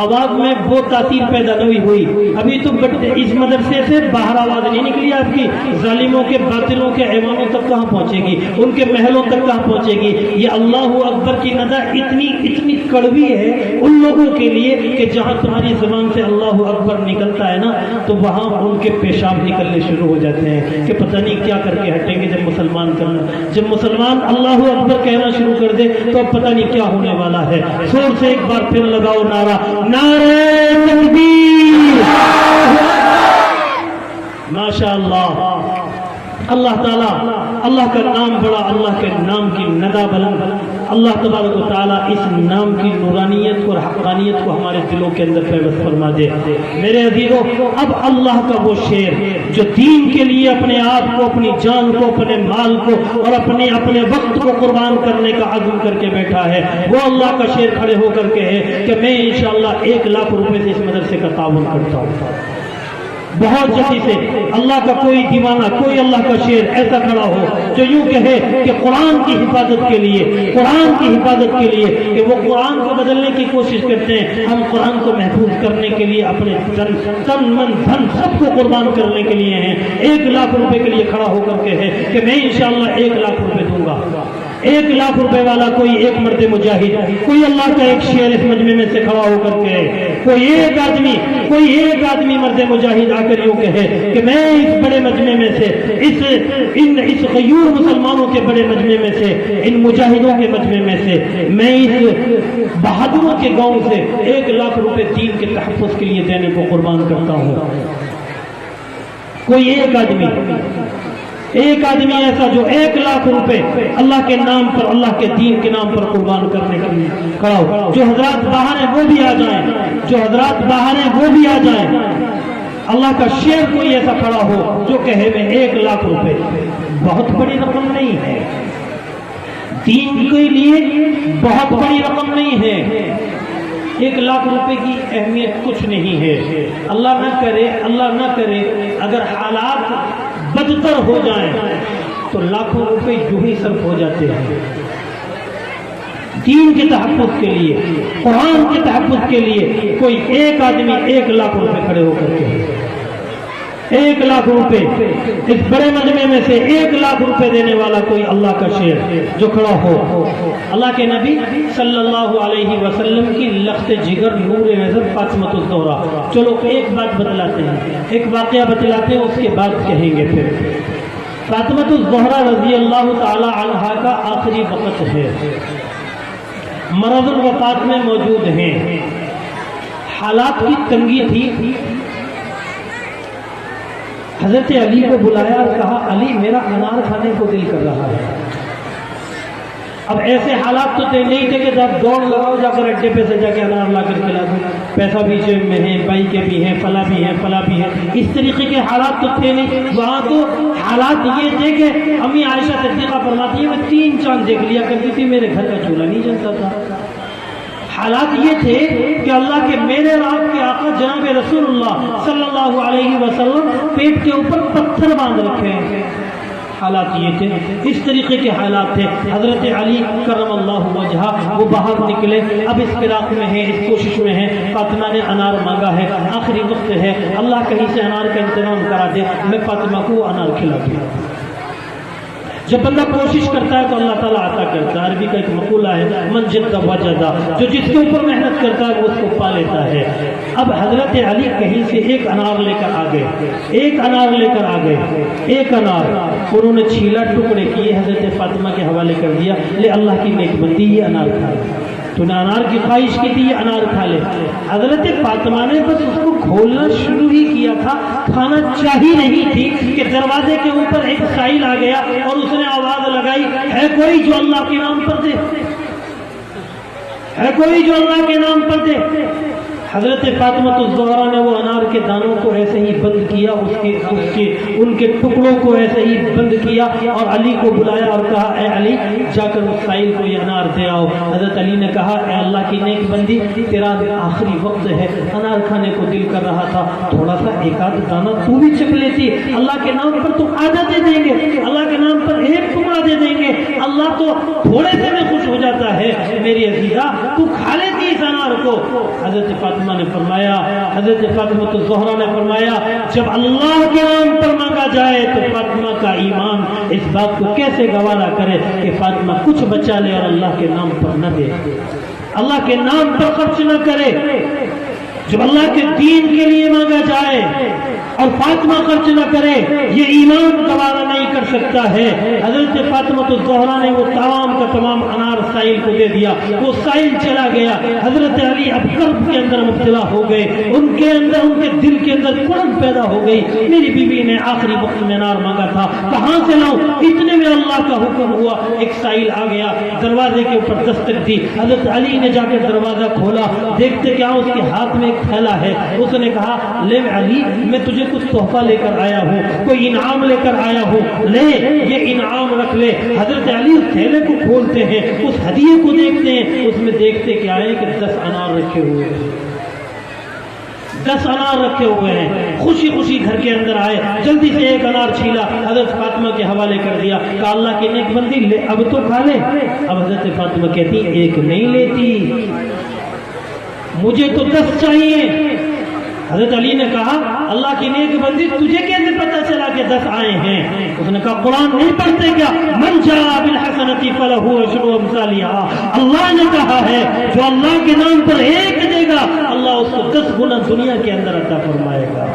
آواز میں وہ تاثیر پیدا نہیں ہوئی. ابھی تو اس مدرسے سے باہر آواز نہیں نکلی آپ کی. ظالموں کے باطلوں کے ایوانوں تک کہاں پہنچے گی, ان کے محلوں تک کہاں پہنچے گی. یہ اللہ اکبر کی ندا اتنی کڑوی ہے ان لوگوں کے لیے کہ جہاں تمہاری زبان سے اللہ اکبر نکلتا ہے نا تو وہاں ان کے پیشاب نکلنے شروع ہو جاتے ہیں کہ پتہ نہیں کیا کر کے ہٹیں گے. جب مسلمان اللہ اکبر کہنا شروع کر دے تو اب پتہ نہیں کیا ہونے والا ہے. زور سے ایک بار پھر لگاؤ نعرہ, نعرہ تکبیر. ماشاء اللہ. اللہ تعالیٰ, اللہ کا نام بڑا, اللہ کے نام کی ندا بلند. اللہ تبارک و تعالیٰ اس نام کی نورانیت اور حقانیت کو ہمارے دلوں کے اندر پیوست فرما دے. میرے عزیزو, اب اللہ کا وہ شیر جو دین کے لیے اپنے آپ کو, اپنی جان کو, اپنے مال کو اور اپنے وقت کو قربان کرنے کا عزم کر کے بیٹھا ہے, وہ اللہ کا شیر کھڑے ہو کر کے ہے کہ میں انشاءاللہ 1 لاکھ روپے سے اس مدرسے کا تعاون کرتا ہوں. بہت جلدی سے اللہ کا کوئی دیوانہ, کوئی اللہ کا شیر ایسا کھڑا ہو جو یوں کہے کہ قرآن کی حفاظت کے لیے, قرآن کی حفاظت کے لیے, کہ وہ قرآن کو بدلنے کی کوشش کرتے ہیں, ہم قرآن کو محفوظ کرنے کے لیے اپنے تن من دھن سب کو قربان کرنے کے لیے ہیں. 1 لاکھ روپے کے لیے کھڑا ہو کر کے ہے کہ میں انشاءاللہ 1 لاکھ روپے دوں گا. 1 لاکھ روپے والا کوئی ایک مرد مجاہد, کوئی اللہ کا ایک شیر اس مجمع میں سے کھڑا ہو کر کے, کوئی ایک آدمی مرد مجاہد آ کر یوں کہے کہ میں اس بڑے مجمع میں سے, اس غیور مسلمانوں کے بڑے مجمع میں سے, ان مجاہدوں کے مجمع میں سے, میں اس بہادروں کے گاؤں سے 1 لاکھ روپے دین کے تحفظ کے لیے دینے کو قربان کرتا ہوں. کوئی ایک آدمی ایسا جو 1 لاکھ روپے اللہ کے نام پر, اللہ کے دین کے نام پر قربان کرنے کے لیے کھڑا ہو. جو حضرات باہر ہیں وہ بھی آ جائیں, جو حضرات باہر ہیں وہ بھی آ جائیں. اللہ کا شیر کوئی ایسا کھڑا ہو جو کہے میں 1 لاکھ روپے, بہت بڑی رقم نہیں ہے, دین کے لیے بہت بڑی رقم نہیں ہے. 1 لاکھ روپے کی اہمیت کچھ نہیں ہے. اللہ نہ کرے اگر حالات بدتر ہو جائیں تو لاکھوں روپے یوں ہی صرف ہو جاتے ہیں. دین کے تحفظ کے لیے, قرآن کے تحفظ کے لیے کوئی ایک آدمی 1 لاکھ روپے کھڑے ہو کر کے 1 لاکھ روپے اس بڑے مجمع میں سے 1 لاکھ روپے دینے والا کوئی اللہ کا شیر جو کھڑا ہو. اللہ کے نبی صلی اللہ علیہ وسلم کی لخت جگر نور نظر فاطمۃ الزہرا. چلو ایک بات بتلاتے ہیں, ایک واقعہ بتلاتے ہیں, اس کے بعد کہیں گے. پھر فاطمۃ الزہرا رضی اللہ تعالی عنہا کا آخری وقت ہے, مرض الوفات میں موجود ہیں, حالات کی تنگی تھی. حضرت علی کو بلایا اور کہا علی میرا انار کھانے کو دل کر رہا ہے. اب ایسے حالات تو نہیں تھے کہ آپ دوڑ لگاؤ جا کر اڈے پہ سے جا کے انار لا کر کھلا دوں, پیسہ بھی جیب میں ہے, بائی کے بھی ہیں, فلاں بھی ہیں, فلاں بھی ہیں. اس طریقے کے حالات تو تھے نہیں. وہاں تو حالات یہ تھے کہ امی عائشہ صدیقہ فرماتی ہے میں 3 چاند دیکھ لیا کرتی تھی, میرے گھر کا چولہا نہیں جلتا تھا. حالات یہ تھے کہ اللہ کے میرے اور آپ کے آقا جناب رسول اللہ صلی اللہ علیہ وسلم پیٹ کے اوپر پتھر باندھ رکھے ہیں. حالات یہ تھے, اس طریقے کے حالات تھے. حضرت علی کرم اللہ وجہہ وہ باہر نکلے, اب اس فراق میں ہیں, اس کوشش میں ہیں. فاطمہ نے انار مانگا ہے, آخری وقت ہے, اللہ کہیں سے انار کا انتظام کرا دے, میں فاطمہ کو انار کھلا دوں. جب بندہ کوشش کرتا ہے تو اللہ تعالیٰ عطا کرتا ہے. عربی کا ایک مقولہ ہے من جد وجد, جو جس کے اوپر محنت کرتا ہے وہ اس کو پا لیتا ہے. اب حضرت علی کہیں سے 1 انار لے کر آ گئے, 1 انار لے کر آ گئے. 1 انار انہوں نے چھیلا, ٹکڑے کیے, حضرت فاطمہ کے حوالے کر دیا, لے اللہ کی نیک بندی یہ انار کھا لے, تو نے انار کی خواہش کی تھی یہ انار کھا لے. حضرت فاطمہ نے بس اس کو کھولنا شروع ہی کیا تھا, کھانا چاہی نہیں تھی کہ دروازے کے اوپر ایک سائل آ گیا اور اس نے آواز لگائی ہے کوئی جو اللہ کے نام پر دے, ہے کوئی جو اللہ کے نام پر دے. حضرت فاطمہ الزہرا نے وہ انار کے دانوں کو ایسے ہی بند کیا, ان کے ٹکڑوں کو ایسے ہی بند کیا اور علی کو بلایا اور کہا اے علی جا کر اس سائل کو یہ انار دے آؤ. حضرت علی نے کہا اے اللہ کی نیک بندی, تیرا آخری وقت ہے, انار کھانے کو دل کر رہا تھا, تھوڑا سا 1 آدھ دانہ تو بھی چکھ لیتی, اللہ کے نام پر تو آدھا دے دیں گے, اللہ کے نام پر 1 ٹکڑا دے دیں گے, اللہ تو تھوڑے سے میں خوش ہو جاتا ہے. میری عزیزہ تو کھا لیتی اس انار کو؟ حضرت فاطمہ نے فرمایا، حضرت فاطمہ الزہرا نے فرمایا جب اللہ کے نام پر مانگا جائے تو فاطمہ کا ایمان اس بات کو کیسے گوارا کرے کہ فاطمہ کچھ بچا لے اور اللہ کے نام پر نہ دے، اللہ کے نام پر خرچ نہ کرے۔ جب اللہ کے دین کے لیے مانگا جائے اور فاطمہ خرچ نہ کرے، یہ ایمان گوارا نہیں کر سکتا ہے۔ حضرت فاطمہ الزہرا نے وہ تمام کا تمام انار سائل کو دے دیا، وہ سائل چلا گیا۔ حضرت علی اب قرب کے اندر مبتلا ہو گئے، ان کے دل کے اندر قرب پیدا ہو گئی۔ میری بیوی نے آخری وقت میں انار مانگا تھا، کہاں سے لاؤں؟ اتنے میں اللہ کا حکم ہوا، ایک سائل آ گیا، دروازے کے اوپر دستک دی۔ حضرت علی نے جا کے دروازہ کھولا، دیکھتے کیا اس کے ہاتھ میں ایک تھیلا ہے۔ اس نے کہا لے علی، میں تجھے کچھ تحفہ لے کر آیا ہوں، کوئی انعام لے کر آیا ہوں، لے یہ انعام رکھ لے۔ حضرت علی اس تھیلے کو کھولتے ہیں، اس ہدیے کو دیکھتے ہیں، اس میں دیکھتے کیا ہے کہ 10 انار رکھے ہوئے ہیں، 10 انار رکھے ہوئے ہیں۔ خوشی خوشی گھر کے اندر آئے، جلدی سے ایک انار چھیلا، حضرت فاطمہ کے حوالے کر دیا، کہا اللہ کی نیک بندی لے اب تو کھا لے۔ اب حضرت فاطمہ کہتی ایک نہیں لیتی، مجھے تو 10 چاہیے۔ حضرت علی نے کہا اللہ کی نیک بندی تجھے کیسے پتا چلا کہ 10 آئے ہیں؟ اس نے کہا قرآن نہیں پڑھتے کیا؟ من جاء بالحسنۃ فلہ عشر امثالها، اللہ نے کہا ہے جو اللہ کے نام پر ایک دے گا اللہ اس کو 10 گنا دنیا کے اندر عطا فرمائے گا۔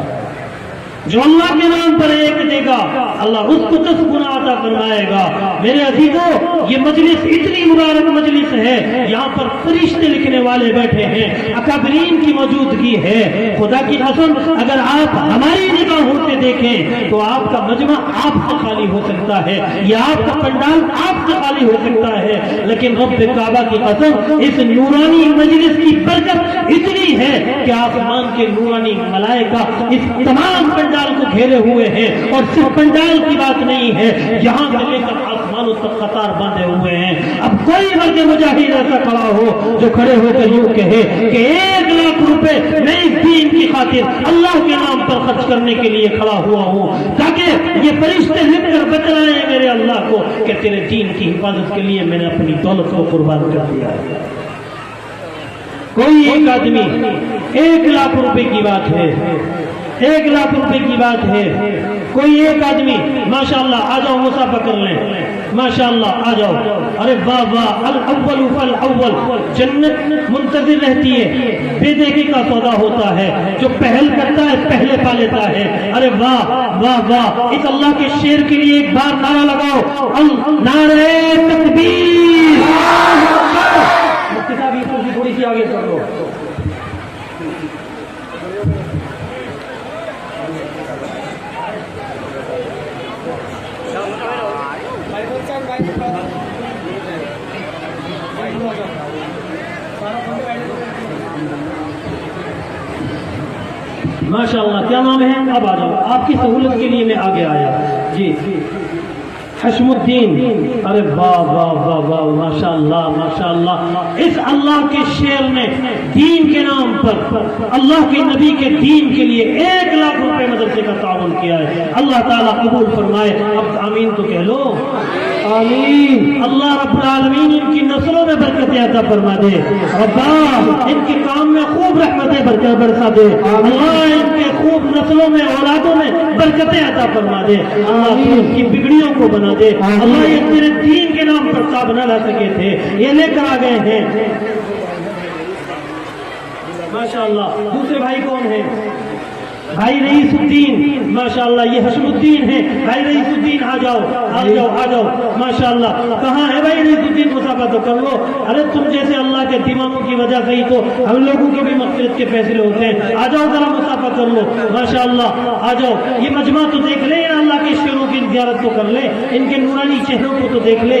جو اللہ کے نام پر ایک دے گا اللہ اس کو 10 گنا عطا فرمائے گا۔ میرے عزیزوں، یہ مجلس اتنی مبارک مجلس ہے، یہاں پر فرشتے لکھنے والے بیٹھے ہیں، اکابرین کی موجودگی ہے۔ خدا کی قسم اگر آپ ہماری نگاہوں سے دیکھیں تو آپ کا مجمع آپ سے خالی ہو سکتا ہے، یا آپ کا پنڈال آپ سے خالی ہو سکتا ہے، لیکن رب کعبہ کی قسم اس نورانی مجلس کی برکت اتنی ہے کہ آسمان کے نورانی ملائکہ اس تمام پنڈال کو گھیرے ہوئے ہیں، اور صرف پنڈال کی بات نہیں ہے، یہاں سے لے کر آسمانوں تک قطار باندھے ہوئے ہیں۔ اب کوئی مرد مجاہد ایسا کھڑا ہو جو کھڑے ہو کر یوں کہے کہ 1 لاکھ روپے میں اس دین کی خاطر اللہ کے نام پر خرچ کرنے کے لیے کھڑا ہوا ہوں، تاکہ یہ فرشتے لکھ کر بتلائیں میرے اللہ کو کہ تیرے دین کی حفاظت کے لیے میں نے اپنی دولت کو قربان کر دیا ہے۔ کوئی ایک آدمی 1 لاکھ روپے کی بات ہے، 1 لاکھ روپے کی بات ہے، کوئی ایک آدمی ماشاءاللہ آ جاؤ مصافحہ کر لیں، ماشاءاللہ آ جاؤ، ارے واہ واہ الاول فالاول، جنت منتظر رہتی ہے، بے دیکھی کا سودا ہوتا ہے، جو پہل کرتا ہے پہلے پا لیتا ہے۔ ارے واہ واہ واہ، اس اللہ کے شیر کے لیے ایک بار نعرہ لگاؤ، نعرہ تکبیر۔ مفتی صاحب یہ کرسی تھوڑی سی آگے کر لو۔ ماشاءاللہ، کیا نام ہے؟ اب آ جاؤ، آپ کی سہولت کے لیے میں آگے آیا۔ جی حشم الدین، ارے واہ واہ واہ واہ، ماشاءاللہ ماشاءاللہ، اس اللہ کے شیر نے دین کے نام پر اللہ کے نبی کے دین کے لیے 1 لاکھ روپے مدرسے کا تعاون کیا ہے۔ اللہ تعالیٰ قبول فرمائے۔ اب آمین تو کہہ لو، آمین۔ اللہ رب العالمین ان کی نسلوں میں برکتیں عطا فرما دے، ربا ان کے کام میں خوب رحمتیں برکت برسا دے، اللہ ان کے خوب نسلوں میں اولادوں میں برکتیں عطا فرما دے، اللہ ان کی بگڑیوں کو بنا دے، اللہ یہ تیرے دین کے نام پر صاحب نہ لا سکے تھے، یہ لے کر آ گئے ہیں۔ ماشاءاللہ، دوسرے بھائی کون ہیں؟ بھائی رئیس الدین، ماشاءاللہ یہ حشم الدین ہے۔ بھائی رئیس الدین آ جاؤ آ جاؤ آ جاؤ، ماشاءاللہ۔ کہاں ہے بھائی رئیس الدین؟ مصافحہ تو کر لو۔ ارے تم جیسے اللہ کے دیوانوں کی وجہ سے ہی تو ہم لوگوں کے بھی مغفرت کے فیصلے ہوتے ہیں۔ آ جاؤ ذرا مصافحہ کر لو، ماشاءاللہ آ جاؤ۔ یہ مجمع تو دیکھ لے، اللہ کے شیروں کی زیارت تو کر لے، ان کے نورانی چہروں کو تو دیکھ لے،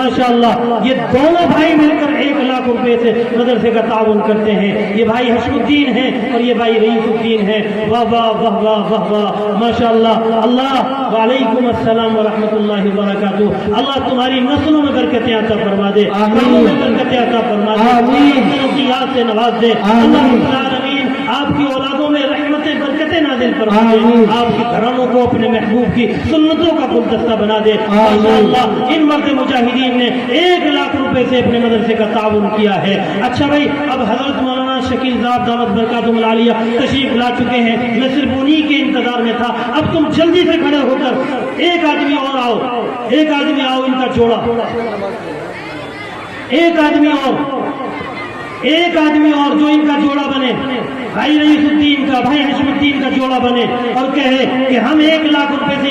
ماشاءاللہ۔ یہ دونوں بھائی مل کر 1 لاکھ روپے سے مدرسے کا تعاون کرتے ہیں۔ یہ بھائی حشم الدین ہے اور یہ بھائی رئیس الدین ہے۔ واہ واہ واہ واہ واہ واہ، ماشاءاللہ۔ اللہ وعلیکم السلام ورحمۃ اللہ وبرکاتہ۔ اللہ تمہاری نسلوں میں برکتیں عطا فرما دے، کاموں میں برکتیں عطا فرما دے، سے نواز دے۔ اللہ رب العالمین آپ کی اولادوں میں رحمتیں برکتیں رحمتیں نازل فرما دے، آپ کے گھرانوں کو اپنے محبوب کی سنتوں کا گلدستہ بنا دے۔ ماشاءاللہ ان مرد مجاہدین نے 1 لاکھ روپے سے اپنے مدرسے کا تعاون کیا ہے۔ اچھا بھائی، اب حضرت مولانا شکیل صاحب دعوت برکاتہم العالیہ تشریف لا چکے ہیں، میں صرف انہی کے انتظار میں تھا۔ اب تم جلدی سے کھڑے ہو کر ایک آدمی اور آؤ، ایک آدمی آؤ، ان کا جوڑا، ایک آدمی اور جو ان کا جوڑا بنے، بھائی رئیس الدین کا، بھائی حشم الدین کا جوڑا بنے اور کہے کہ ہم 1 لاکھ روپے سے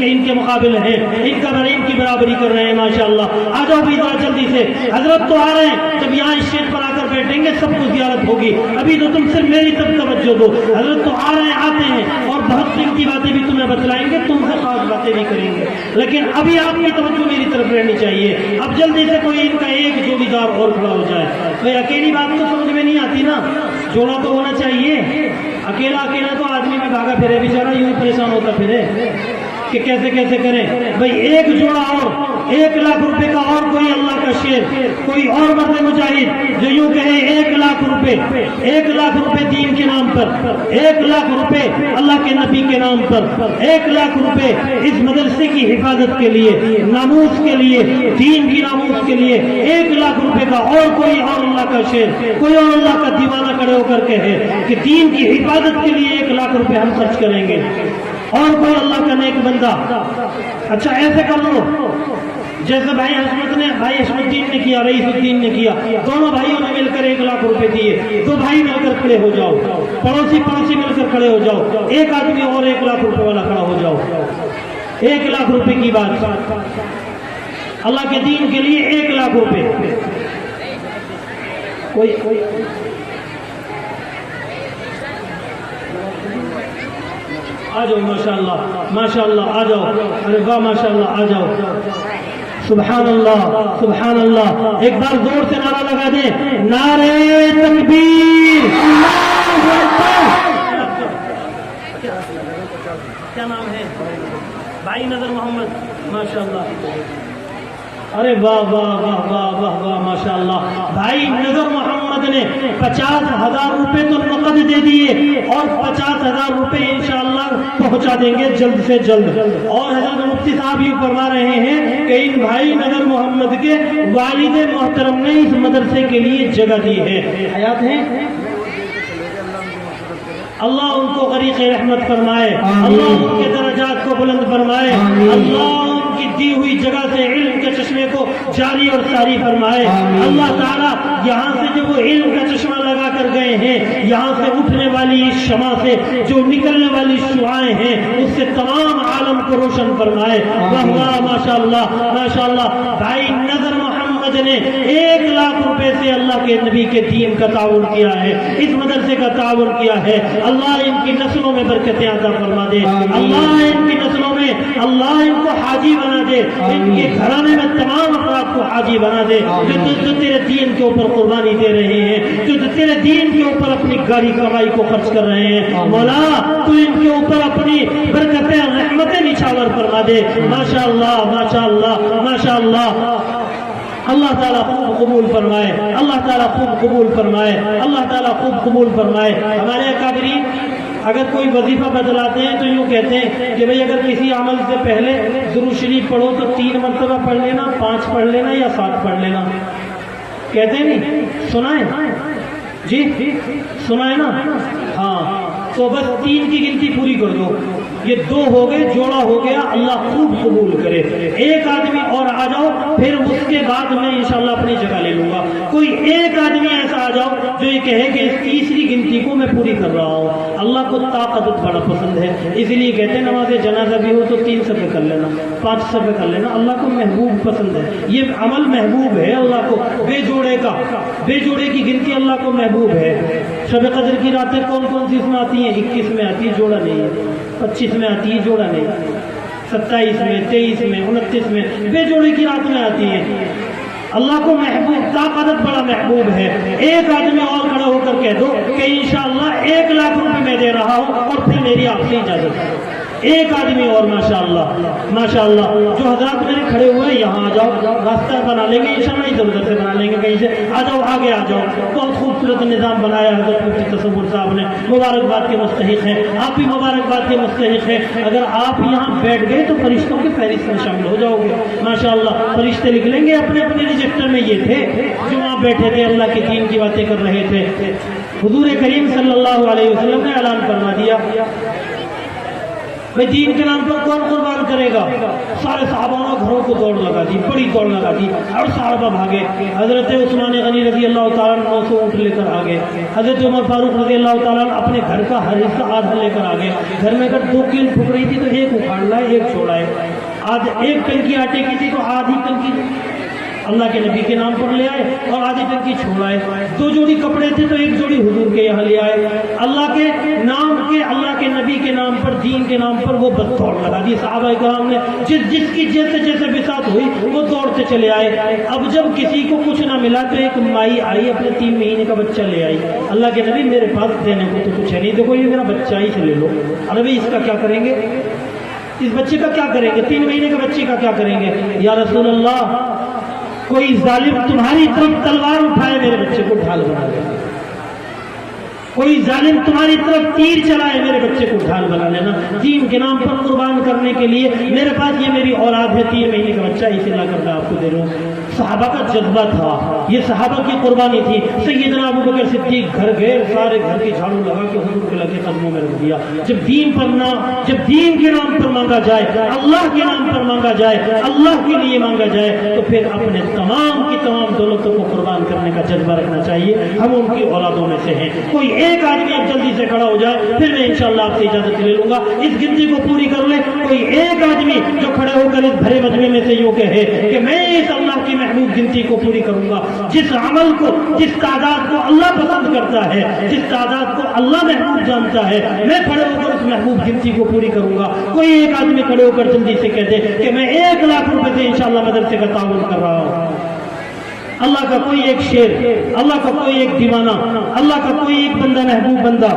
ان کے مقابل ہیں، ان کی برابری کر رہے ہیں۔ ماشاءاللہ آ جاؤ بھی ذرا جلدی سے، حضرت تو آ رہے ہیں، جب یہاں اسٹیج پر آ کر بیٹھیں گے سب کو زیارت ہوگی، ابھی تو تم صرف میری طرف توجہ دو۔ حضرت تو آ رہے ہیں، آتے ہیں اور بہت قیمتی باتیں بھی تمہیں بتلائیں گے، تم سے خاص باتیں بھی کریں گے، لیکن ابھی آپ کی توجہ میری طرف رہنی چاہیے۔ اب جلدی سے کوئی ان کا ایک جوڑی دار اور کھڑا ہو جائے۔ بھائی اکیلی بات تو سمجھ میں نہیں آتی نا، جوڑا تو ہونا چاہیے۔ اکیلا تو آدمی میں بھاگا پھرے، بیچارہ یوں پریشان ہوتا پھرے کہ کیسے کریں۔ بھائی ایک جوڑا اور 1 لاکھ روپے کا، اور کوئی اللہ کا شیر، کوئی اور مرد مجاہد جو یوں کہے 1 لاکھ روپے، 1 لاکھ روپے دین کے نام پر، 1 لاکھ روپے اللہ کے نبی کے نام پر، 1 لاکھ روپے اس مدرسے کی حفاظت کے لیے، ناموس کے لیے، دین کی ناموس کے لیے 1 لاکھ روپے کا، اور کوئی اور اللہ کا شیر، کوئی اور اللہ کا دیوانہ کھڑے ہو کر کہے کہ دین کی حفاظت کے لیے 1 لاکھ روپے ہم خرچ کریں گے، اور کوئی اللہ کا نیک بندہ۔ اچھا ایسے کر لو جیسے بھائی حشمت الدین نے کیا، رئیس الدین نے کیا، دونوں بھائیوں نے مل کر 1 لاکھ روپے دیے، 2 بھائی مل کر کھڑے ہو جاؤ، پڑوسی مل کر کھڑے ہو جاؤ، ایک آدمی اور 1 لاکھ روپے والا کھڑا ہو جاؤ۔ 1 لاکھ روپے کی بات، اللہ کے دین کے لیے 1 لاکھ روپے۔ کوئی آ جاؤ، ماشاءاللہ آ جاؤ، ارے واہ ماشاءاللہ آ جاؤ، سبحان اللہ، ایک بار زور سے نعرہ لگا دیں، نعرہ تکبیر، کیا نام ہے بھائی؟ نظر محمد، ماشاءاللہ، ارے واہ واہ واہ واہ واہ واہ ماشاءاللہ۔ بھائی نظر محمد نے 50,000 روپے تو نقد دے دیے اور 50,000 روپے انشاءاللہ پہنچا دیں گے جلد سے جلد۔ اور حضرت مفتی صاحب یہ فرما رہے ہیں کہ ان بھائی نظر محمد کے والد محترم نے اس مدرسے کے لیے جگہ دی ہے، حیات ہیں، اللہ ان کو غریق رحمت فرمائے، اللہ ان کے درجات کو بلند فرمائے، اللہ ان کی دی ہوئی جگہ سے علم کے چشمے کو جاری اور ساری فرمائے۔ اللہ تعالیٰ یہاں سے جو وہ علم کا چشمہ لگا کر گئے ہیں، یہاں سے اٹھنے والی اس شمع سے جو نکلنے والی شعاعیں ہیں، اس سے تمام عالم کو روشن فرمائے۔ واہ واہ ماشاءاللہ۔ بھائی نظر محمد نے 1 لاکھ روپے سے اللہ کے نبی کے دین کا تعاون کیا ہے، اس مدرسے کا تعاون کیا ہے۔ اللہ ان کی نسلوں میں برکتیں عطا فرما دے، اللہ ان کی نسلوں میں اللہ ان کو حاجی بنا دے، ان کے گھرانے میں تمام افراد کو حاجی بنا دے جو تیرے دین کے اوپر قربانی دے رہے ہیں، جو تیرے دین کے اوپر اپنی گاڑی کمائی کو خرچ کر رہے ہیں۔ مولا تو ان کے اوپر اپنی برکتیں رحمتیں نچھاور فرما دے۔ ماشاءاللہ اللہ تعالیٰ خوب قبول فرمائے، اللہ تعالیٰ خوب قبول فرمائے، اللہ تعالیٰ خوب قبول فرمائے۔ ہمارے اکابرین اگر کوئی وظیفہ بدلاتے ہیں تو یوں کہتے ہیں کہ بھئی اگر کسی عمل سے پہلے درود شریف پڑھو تو 3 مرتبہ پڑھ لینا، 5 پڑھ لینا یا 7 پڑھ لینا، کہتے ہیں نہیں؟ سنائیں جی، سنائیں نا؟ ہاں تو بس 3 کی گنتی پوری کر دو، یہ 2 ہو گئے، جوڑا ہو گیا، اللہ خوب قبول کرے۔ 1 آدمی اور آ جاؤ، پھر اس کے بعد میں انشاءاللہ اپنی جگہ لے لوں گا۔ کوئی 1 آدمی ایسا آ جاؤ جو یہ کہے کہ اس 3ری گنتی کو میں پوری کر رہا ہوں۔ اللہ کو طاقت بڑا پسند ہے، اس لیے کہتے ہیں نماز جنازہ بھی ہو تو 3 صفحے کر لینا، 5 صفحے کر لینا، اللہ کو محبوب پسند ہے، یہ عمل محبوب ہے اللہ کو۔ بے جوڑے کی گنتی اللہ کو محبوب ہے۔ شب قدر کی راتیں کون سی اس میں آتی ہیں؟ 21 میں آتی ہے، جوڑا نہیں ہے، 25 میں آتی ہے، جوڑا نہیں، 27 میں، 23 میں، 29 میں، بے جوڑے کی رات میں آتی ہے۔ اللہ کو محبوب، طاقت بڑا محبوب ہے۔ 1 آدمی اور کھڑا ہو کر کہہ دو کہ انشاءاللہ 1 لاکھ روپے میں دے رہا ہوں اور پھر میری آپ سے اجازت ہے۔ 1 آدمی اور، ماشاءاللہ۔ جو حضرات میرے کھڑے ہوئے یہاں آ جاؤ، راستہ بنا لیں گے انشاءاللہ، ادھر ادھر سے بنا لیں گے، کہیں سے آ جاؤ، آگے آ جاؤ۔ بہت خوبصورت نظام بنایا حضرت مفتی تصور صاحب نے مبارکباد کے مستحق ہیں، آپ بھی مبارکباد کے مستحق ہیں۔ اگر آپ یہاں بیٹھ گئے تو فرشتوں کی فہرست میں شامل ہو جاؤ گے ماشاءاللہ۔ فرشتے لکھ لیں گے اپنے اپنے رجسٹر میں یہ تھے جو وہاں بیٹھے تھے، اللہ کے دین کی باتیں کر رہے تھے۔ حضور کریم صلی اللہ علیہ وسلم نے اعلان فرما دیا بھائی دین کے نام پر کون قربان کرے گا؟ سارے صحابہ نے گھروں کو دوڑ لگا دی، بڑی دوڑ لگا دی، اور صحابہ بھاگے۔ حضرت عثمان غنی رضی اللہ تعالیٰ 900 اونٹ لے کر آگے، حضرت عمر فاروق رضی اللہ تعالیٰ اپنے گھر کا ہر حصہ آدھا لے کر آگے۔ گھر میں اگر 2 کیل پھک رہی تھی تو ایک اکھاڑ لائے، ایک چھوڑا ہے۔ آج ایک ٹنکی آٹے کی تھی تو آدھی ٹنکی اللہ کے نبی کے نام پر لے آئے اور آدھی ٹنکی چھوڑائے۔ 2 جوڑی کپڑے تھے تو 1 جوڑی حضور کے یہاں لے آئے۔ اللہ کے نام کے، اللہ کے نبی کے نام پر، دین کے نام پر وہ بد دوڑ لگا دی۔ صحابہ کرام نے جس کی جیسے بساط ہوئی وہ دوڑتے چلے آئے۔ اب جب کسی کو کچھ نہ ملا تو ایک مائی آئی، اپنے 3 مہینے کا بچہ لے آئی۔ اللہ کے نبی میرے پاس دینے کو تو کچھ ہے نہیں، دیکھو یہ میرا بچہ ہی سے لے لو۔ ارے بھائی اس کا کیا کریں گے؟ اس بچے کا کیا کریں گے؟ 3 مہینے کے بچے کا کیا کریں گے؟ یا رسول اللہ کوئی ظالم تمہاری طرف تلوار اٹھائے میرے بچے کو ڈھال بنا لینا، کوئی ظالم تمہاری طرف تیر چلائے میرے بچے کو ڈھال بنا لینا۔ دین کے نام پر قربان کرنے کے لیے میرے پاس یہ میری اولاد ہے، 3 مہینے کا بچہ اسے لا کر میں آپ کو دے رہا ہوں۔ صحابہ کا جذبہ تھا، یہ صحابہ کی قربانی تھی۔ سیدنا ابو بکر صدیق گھر گئے، سارے گھر کی جھاڑو لگا کے حضور کے لگے قدموں میں رکھ دیا۔ جب دین کے نام پر مانگا جائے، اللہ کے نام پر مانگا جائے، اللہ کے لیے مانگا جائے تو پھر اپنے تمام کی تمام دولتوں کو قربان کرنے کا جذبہ رکھنا چاہیے۔ ہم ان کی اولادوں میں سے ہیں۔ کوئی ایک آدمی اب جلدی سے کھڑا ہو جائے، پھر میں انشاءاللہ آپ سے اجازت لے لوں گا۔ اس گنتی کو پوری کر لے کوئی ایک آدمی جو کھڑے ہو کر اس بھرے مجمع میں سے یوں کہے کہ میں اس اللہ کی محبوب گنتی کو پوری کروں گا۔ جس عمل کو، جس تعداد کو اللہ پسند کرتا ہے، جس تعداد کو اللہ محبوب جانتا ہے، میں کھڑے ہو کر اس محبوب گنتی کو پوری کروں گا۔ کوئی ایک آدمی کھڑے ہو کر جلدی سے کہہ دے کہ میں 1 لاکھ روپے سے انشاءاللہ مدرسے کا تعاون کر رہا ہوں۔ اللہ کا کوئی ایک شیر، اللہ کا کوئی ایک دیوانہ، اللہ کا کوئی ایک بندہ محبوب بندہ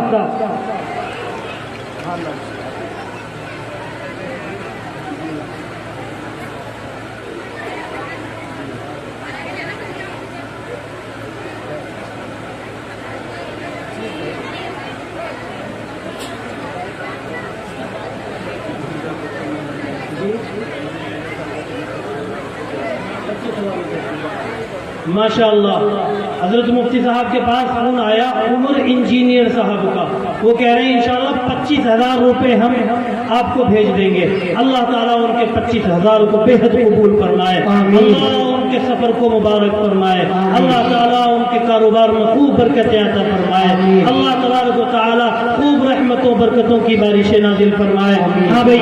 ماشاءاللہ۔ حضرت مفتی صاحب کے پاس فون آیا عمر انجینئر صاحب کا، وہ کہہ رہے ہیں انشاءاللہ 25,000 روپے ہم آپ کو بھیج دیں گے۔ اللہ تعالیٰ ان کے 25,000 کو بے حد قبول فرمائے، اللہ ان کے سفر کو مبارک فرمائے، اللہ تعالیٰ ان کے کاروبار میں خوب برکتیں عطا فرمائے، اللہ تبارک و تعالیٰ خوب رحمتوں برکتوں کی بارشیں نازل فرمائے۔ ہاں بھائی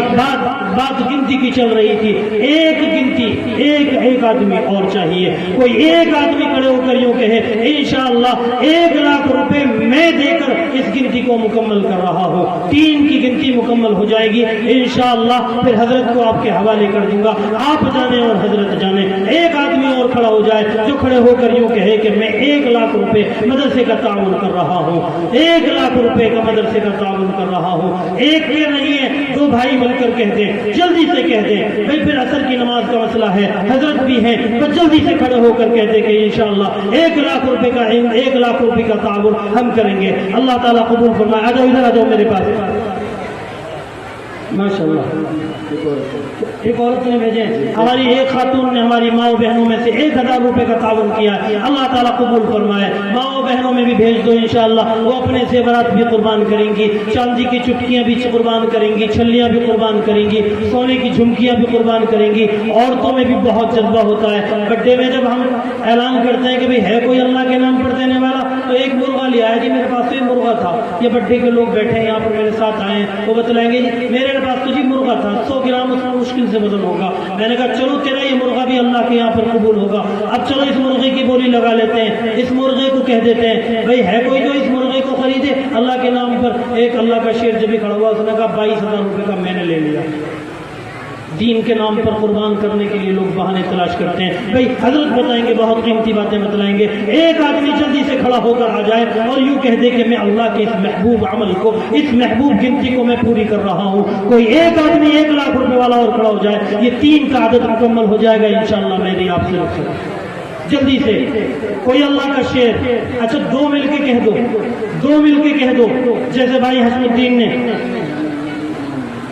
بات گنتی کی چل رہی تھی، ایک گنتی، ایک آدمی اور چاہیے۔ کوئی ایک آدمی کھڑے ہو کر یوں کہے انشاءاللہ 1 لاکھ روپے میں دے کر اس گنتی کو مکمل کر رہا ہوں۔ 3 کی گنتی مکمل ہو جائے گی انشاءاللہ، پھر حضرت کو آپ کے حوالے کر دوں گا، آپ جانے اور حضرت جانے۔ ایک آدمی اور کھڑا ہو جائے جو کھڑے ہو کر یوں کہے کہ میں 1 لاکھ روپے مدرسے کا تعاون کر رہا ہوں، 1 لاکھ روپے کا مدرسے کا تعاون کر رہا ہوں۔ ایک یہ نہیں ہے، 2 بھائی مل کر کہہ دیں، جلدی سے کہہ دیں بھائی، پھر عصر کی نماز کا مسئلہ ہے، حضرت بھی ہیں، تو جلدی سے کھڑے ہو کر کہتے کہ انشاءاللہ 1 لاکھ روپے کا 1 لاکھ روپے کا تعاون ہم کریں گے۔ اللہ تعالیٰ قبول فرمائے۔ آ جاؤ ادھر، آ جاؤ میرے پاس۔ ماشاءاللہ ایک عورت نے بھیجے، ہماری ایک خاتون نے ہماری ماں و بہنوں میں سے 1,000 روپے کا تعاون کیا، اللہ تعالیٰ قبول فرمائے۔ ماں و بہنوں میں بھی بھیج دو انشاءاللہ، وہ اپنے زیورات بھی قربان کریں گی، چاندی کی چٹکیاں بھی قربان کریں گی، چھلیاں بھی قربان کریں گی، سونے کی جھمکیاں بھی قربان کریں گی۔ عورتوں میں بھی بہت جذبہ ہوتا ہے۔ بڈے میں جب ہم اعلان کرتے ہیں کہ بھئی ہے کوئی اللہ کے نام پر دینے والا، تو ایک مرغا لے آیا جی، میرے پاس تو یہ مرغا تھا۔ یہ بڈے کے لوگ بیٹھے ہیں یہاں پر میرے ساتھ آئے ہیں، وہ بتلائیں گے جی میرے پاس تو جی مرغا تھا، 100 گرام اس میں مشکل سے وزن ہوگا۔ میں نے کہا چلو تیرا یہ مرغا بھی اللہ کے یہاں پر قبول ہوگا، اب چلو اس مرغے کی بولی لگا لیتے ہیں، اس مرغے کو کہہ دیتے ہیں بھئی ہے کوئی جو اس مرغے کو خریدے اللہ کے نام پر۔ ایک اللہ کا شیر جب بھی کھڑا ہوا، اس نے کہا 22,000 روپے کا میں نے لے لیا۔ دین کے نام پر قربان کرنے کے لیے لوگ بہانے تلاش کرتے ہیں۔ بھئی حضرت بتائیں گے، بہت قیمتی باتیں بتلائیں گے۔ ایک آدمی جلدی سے کھڑا ہو کر آ جائے اور یوں کہہ دے کہ میں اللہ کے اس محبوب عمل کو، اس محبوب گنتی کو میں پوری کر رہا ہوں۔ کوئی ایک آدمی 1 لاکھ روپے والا اور کھڑا ہو جائے، یہ 3 کا عدد مکمل ہو جائے گا انشاءاللہ۔ میری آپ سے رخصت جلدی سے کوئی اللہ کا شعر، اچھا دو مل کے کہہ دو، دو مل کے کہہ دو، جیسے بھائی حسن الدین نے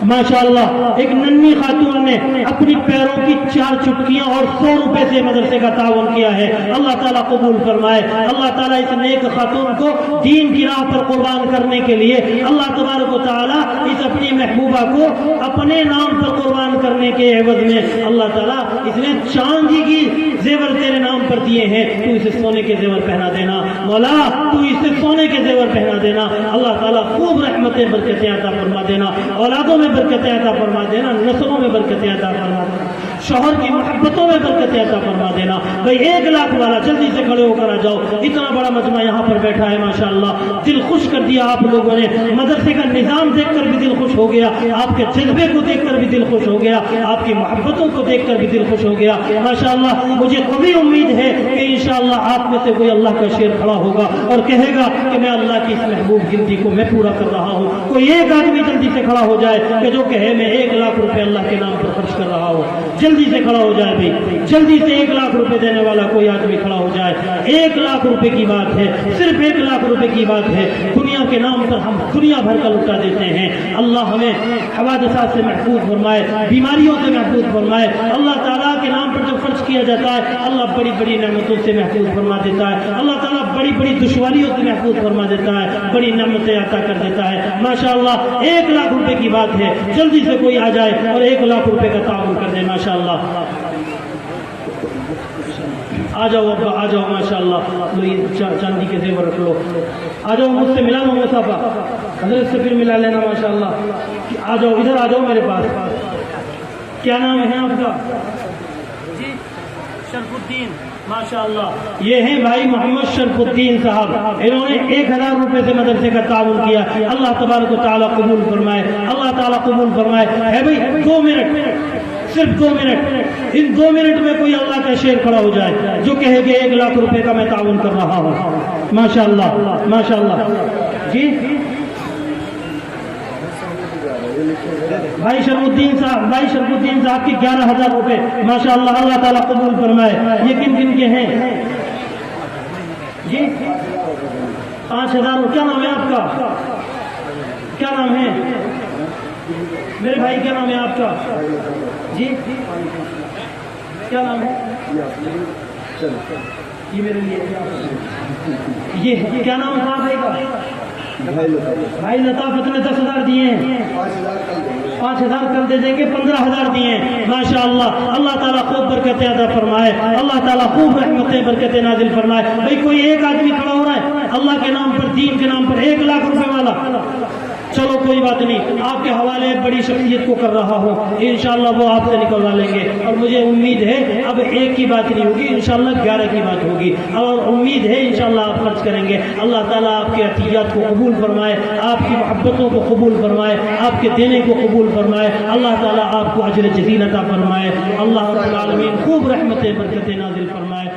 ماشاءاللہ ایک ننھی خاتون نے اپنی پیروں کی 4 چٹکیاں اور 100 روپے سے مدرسے کا تعاون کیا ہے، اللہ تعالیٰ قبول فرمائے۔ اللہ تعالیٰ اس نیک خاتون کو دین کی راہ پر قربان کرنے کے لیے اللہ تبارک و تعالیٰ اس اپنی محبوبہ کو اپنے نام پر قربان کرنے کے عوض میں اللہ تعالیٰ اس نے چاندی کی زیور تیرے نام پر دیے ہیں، تو اسے سونے کے زیور پہنا دینا مولا، تو اسے سونے کے زیور پہنا دینا۔ اللہ تعالیٰ خوب رحمتیں برکتیں عطا فرما دینا، اولادوں میں برکتیں عطا فرما دینا، نسلوں میں برکتیں عطا فرما دینا، شوہر کی محبتوں میں برکتیں عطا فرما دینا۔ بھائی 1 لاکھ والا جلدی سے کھڑے ہو کر آ جاؤ، اتنا بڑا مجمع یہاں پر بیٹھا ہے ماشاءاللہ، دل خوش کر دیا آپ لوگوں نے، مدرسے کا نظام دیکھ کر بھی دل خوش ہو گیا، آپ کے جذبے کو دیکھ کر بھی دل خوش ہو گیا، آپ کی محبتوں کو دیکھ کر بھی دل خوش ہو گیا ماشاءاللہ۔ مجھے قوی امید ہے کہ انشاءاللہ آپ میں سے کوئی اللہ کا شیر کھڑا ہوگا اور کہے گا کہ میں اللہ کی اس محبوب گنتی کو میں پورا کر رہا ہوں۔ کوئی ایک آدمی جلدی سے کھڑا ہو جائے کہ جو کہے میں 1 لاکھ روپے اللہ کے نام پر خرچ کر رہا ہوں، جلدی سے کھڑا ہو جائے بھائی، جلدی سے 1 لاکھ روپے دینے والا کوئی آدمی کھڑا ہو جائے۔ 1 لاکھ روپے کی بات ہے، صرف 1 لاکھ روپے کی بات ہے، دنیا کے نام پر ہم دنیا بھر کا لٹا دیتے ہیں۔ اللہ ہمیں حوادثات سے محفوظ فرمائے، بیماریوں سے محفوظ فرمائے۔ اللہ تعالیٰ کے نام پر جب خرچ کیا جاتا ہے اللہ بڑی بڑی نعمتوں سے محفوظ فرما دیتا ہے، اللہ تعالیٰ بڑی بڑی دشواریوں سے محفوظ فرما دیتا ہے، بڑی نعمتیں عطا کر دیتا ہے ماشاءاللہ۔ 1 لاکھ روپے کی بات ہے، جلدی سے کوئی آ جائے اور 1 لاکھ روپے کا تعاون کر دے ماشاءاللہ۔ آ جاؤ ابا، آ جاؤ ماشاءاللہ، لو یہ چاندی کے زیور رکھ لو، آ جاؤ مجھ سے ملا لو مصافہ، حضرت سے پھر ملا لینا ماشاءاللہ۔ آ جاؤ ادھر، آ جاؤ میرے پاس۔ کیا نام ہے آپ کا؟ جی شرف الدین ماشاءاللہ۔ یہ ہیں بھائی محمد شرف الدین صاحب، انہوں نے 1000 روپے سے مدرسے کا تعاون کیا، اللہ تبارک و تعالیٰ قبول فرمائے، اللہ تعالیٰ قبول فرمائے۔ ہے بھائی 2 منٹ، صرف 2 منٹ، ان 2 منٹ میں کوئی اللہ کا شیر کھڑا ہو جائے جو کہے کہ 1 لاکھ روپے کا میں تعاون کر رہا ہوں ماشاءاللہ ماشاءاللہ۔ جی بھائی شرف الدین صاحب، بھائی شرف الدین صاحب کی 11000 روپے ماشاءاللہ، اللہ تعالیٰ قبول فرمائے۔ یہ کن کن کے ہیں؟ جی 5000۔ کیا نام ہے آپ کا؟ کیا نام ہے میرے بھائی، کیا نام ہے آپ کا؟ جی کیا نام ہے؟ یہ میرے لیے یہ کیا نام تھا بھائی کا؟ بھائی لطافت نے 10000 دیے ہیں، 5000 کر دے دیں گے، 15000 دیے ہیں ماشاءاللہ۔ اللہ تعالیٰ خوب برکتیں عطا فرمائے، اللہ تعالیٰ خوب رحمتیں برکتیں نازل فرمائے۔ بھائی کوئی ایک آدمی کھڑا ہو رہا ہے اللہ کے نام پر، دین کے نام پر، 1 لاکھ روپے والا؟ چلو کوئی بات نہیں، آپ کے حوالے ایک بڑی شخصیت کو کر رہا ہوں، انشاءاللہ وہ آپ سے نکلوا لیں گے، اور مجھے امید ہے اب 1 کی بات نہیں ہوگی، انشاءاللہ 11 کی بات ہوگی، اور امید ہے انشاءاللہ آپ خرچ کریں گے۔ اللہ تعالیٰ آپ کے عطیات کو قبول فرمائے، آپ کی محبتوں کو قبول فرمائے، آپ کے دینے کو قبول فرمائے، اللہ تعالیٰ آپ کو اجر جزیل عطا فرمائے، اللہ رب العالمین خوب رحمتیں برکتیں نازل فرمائے۔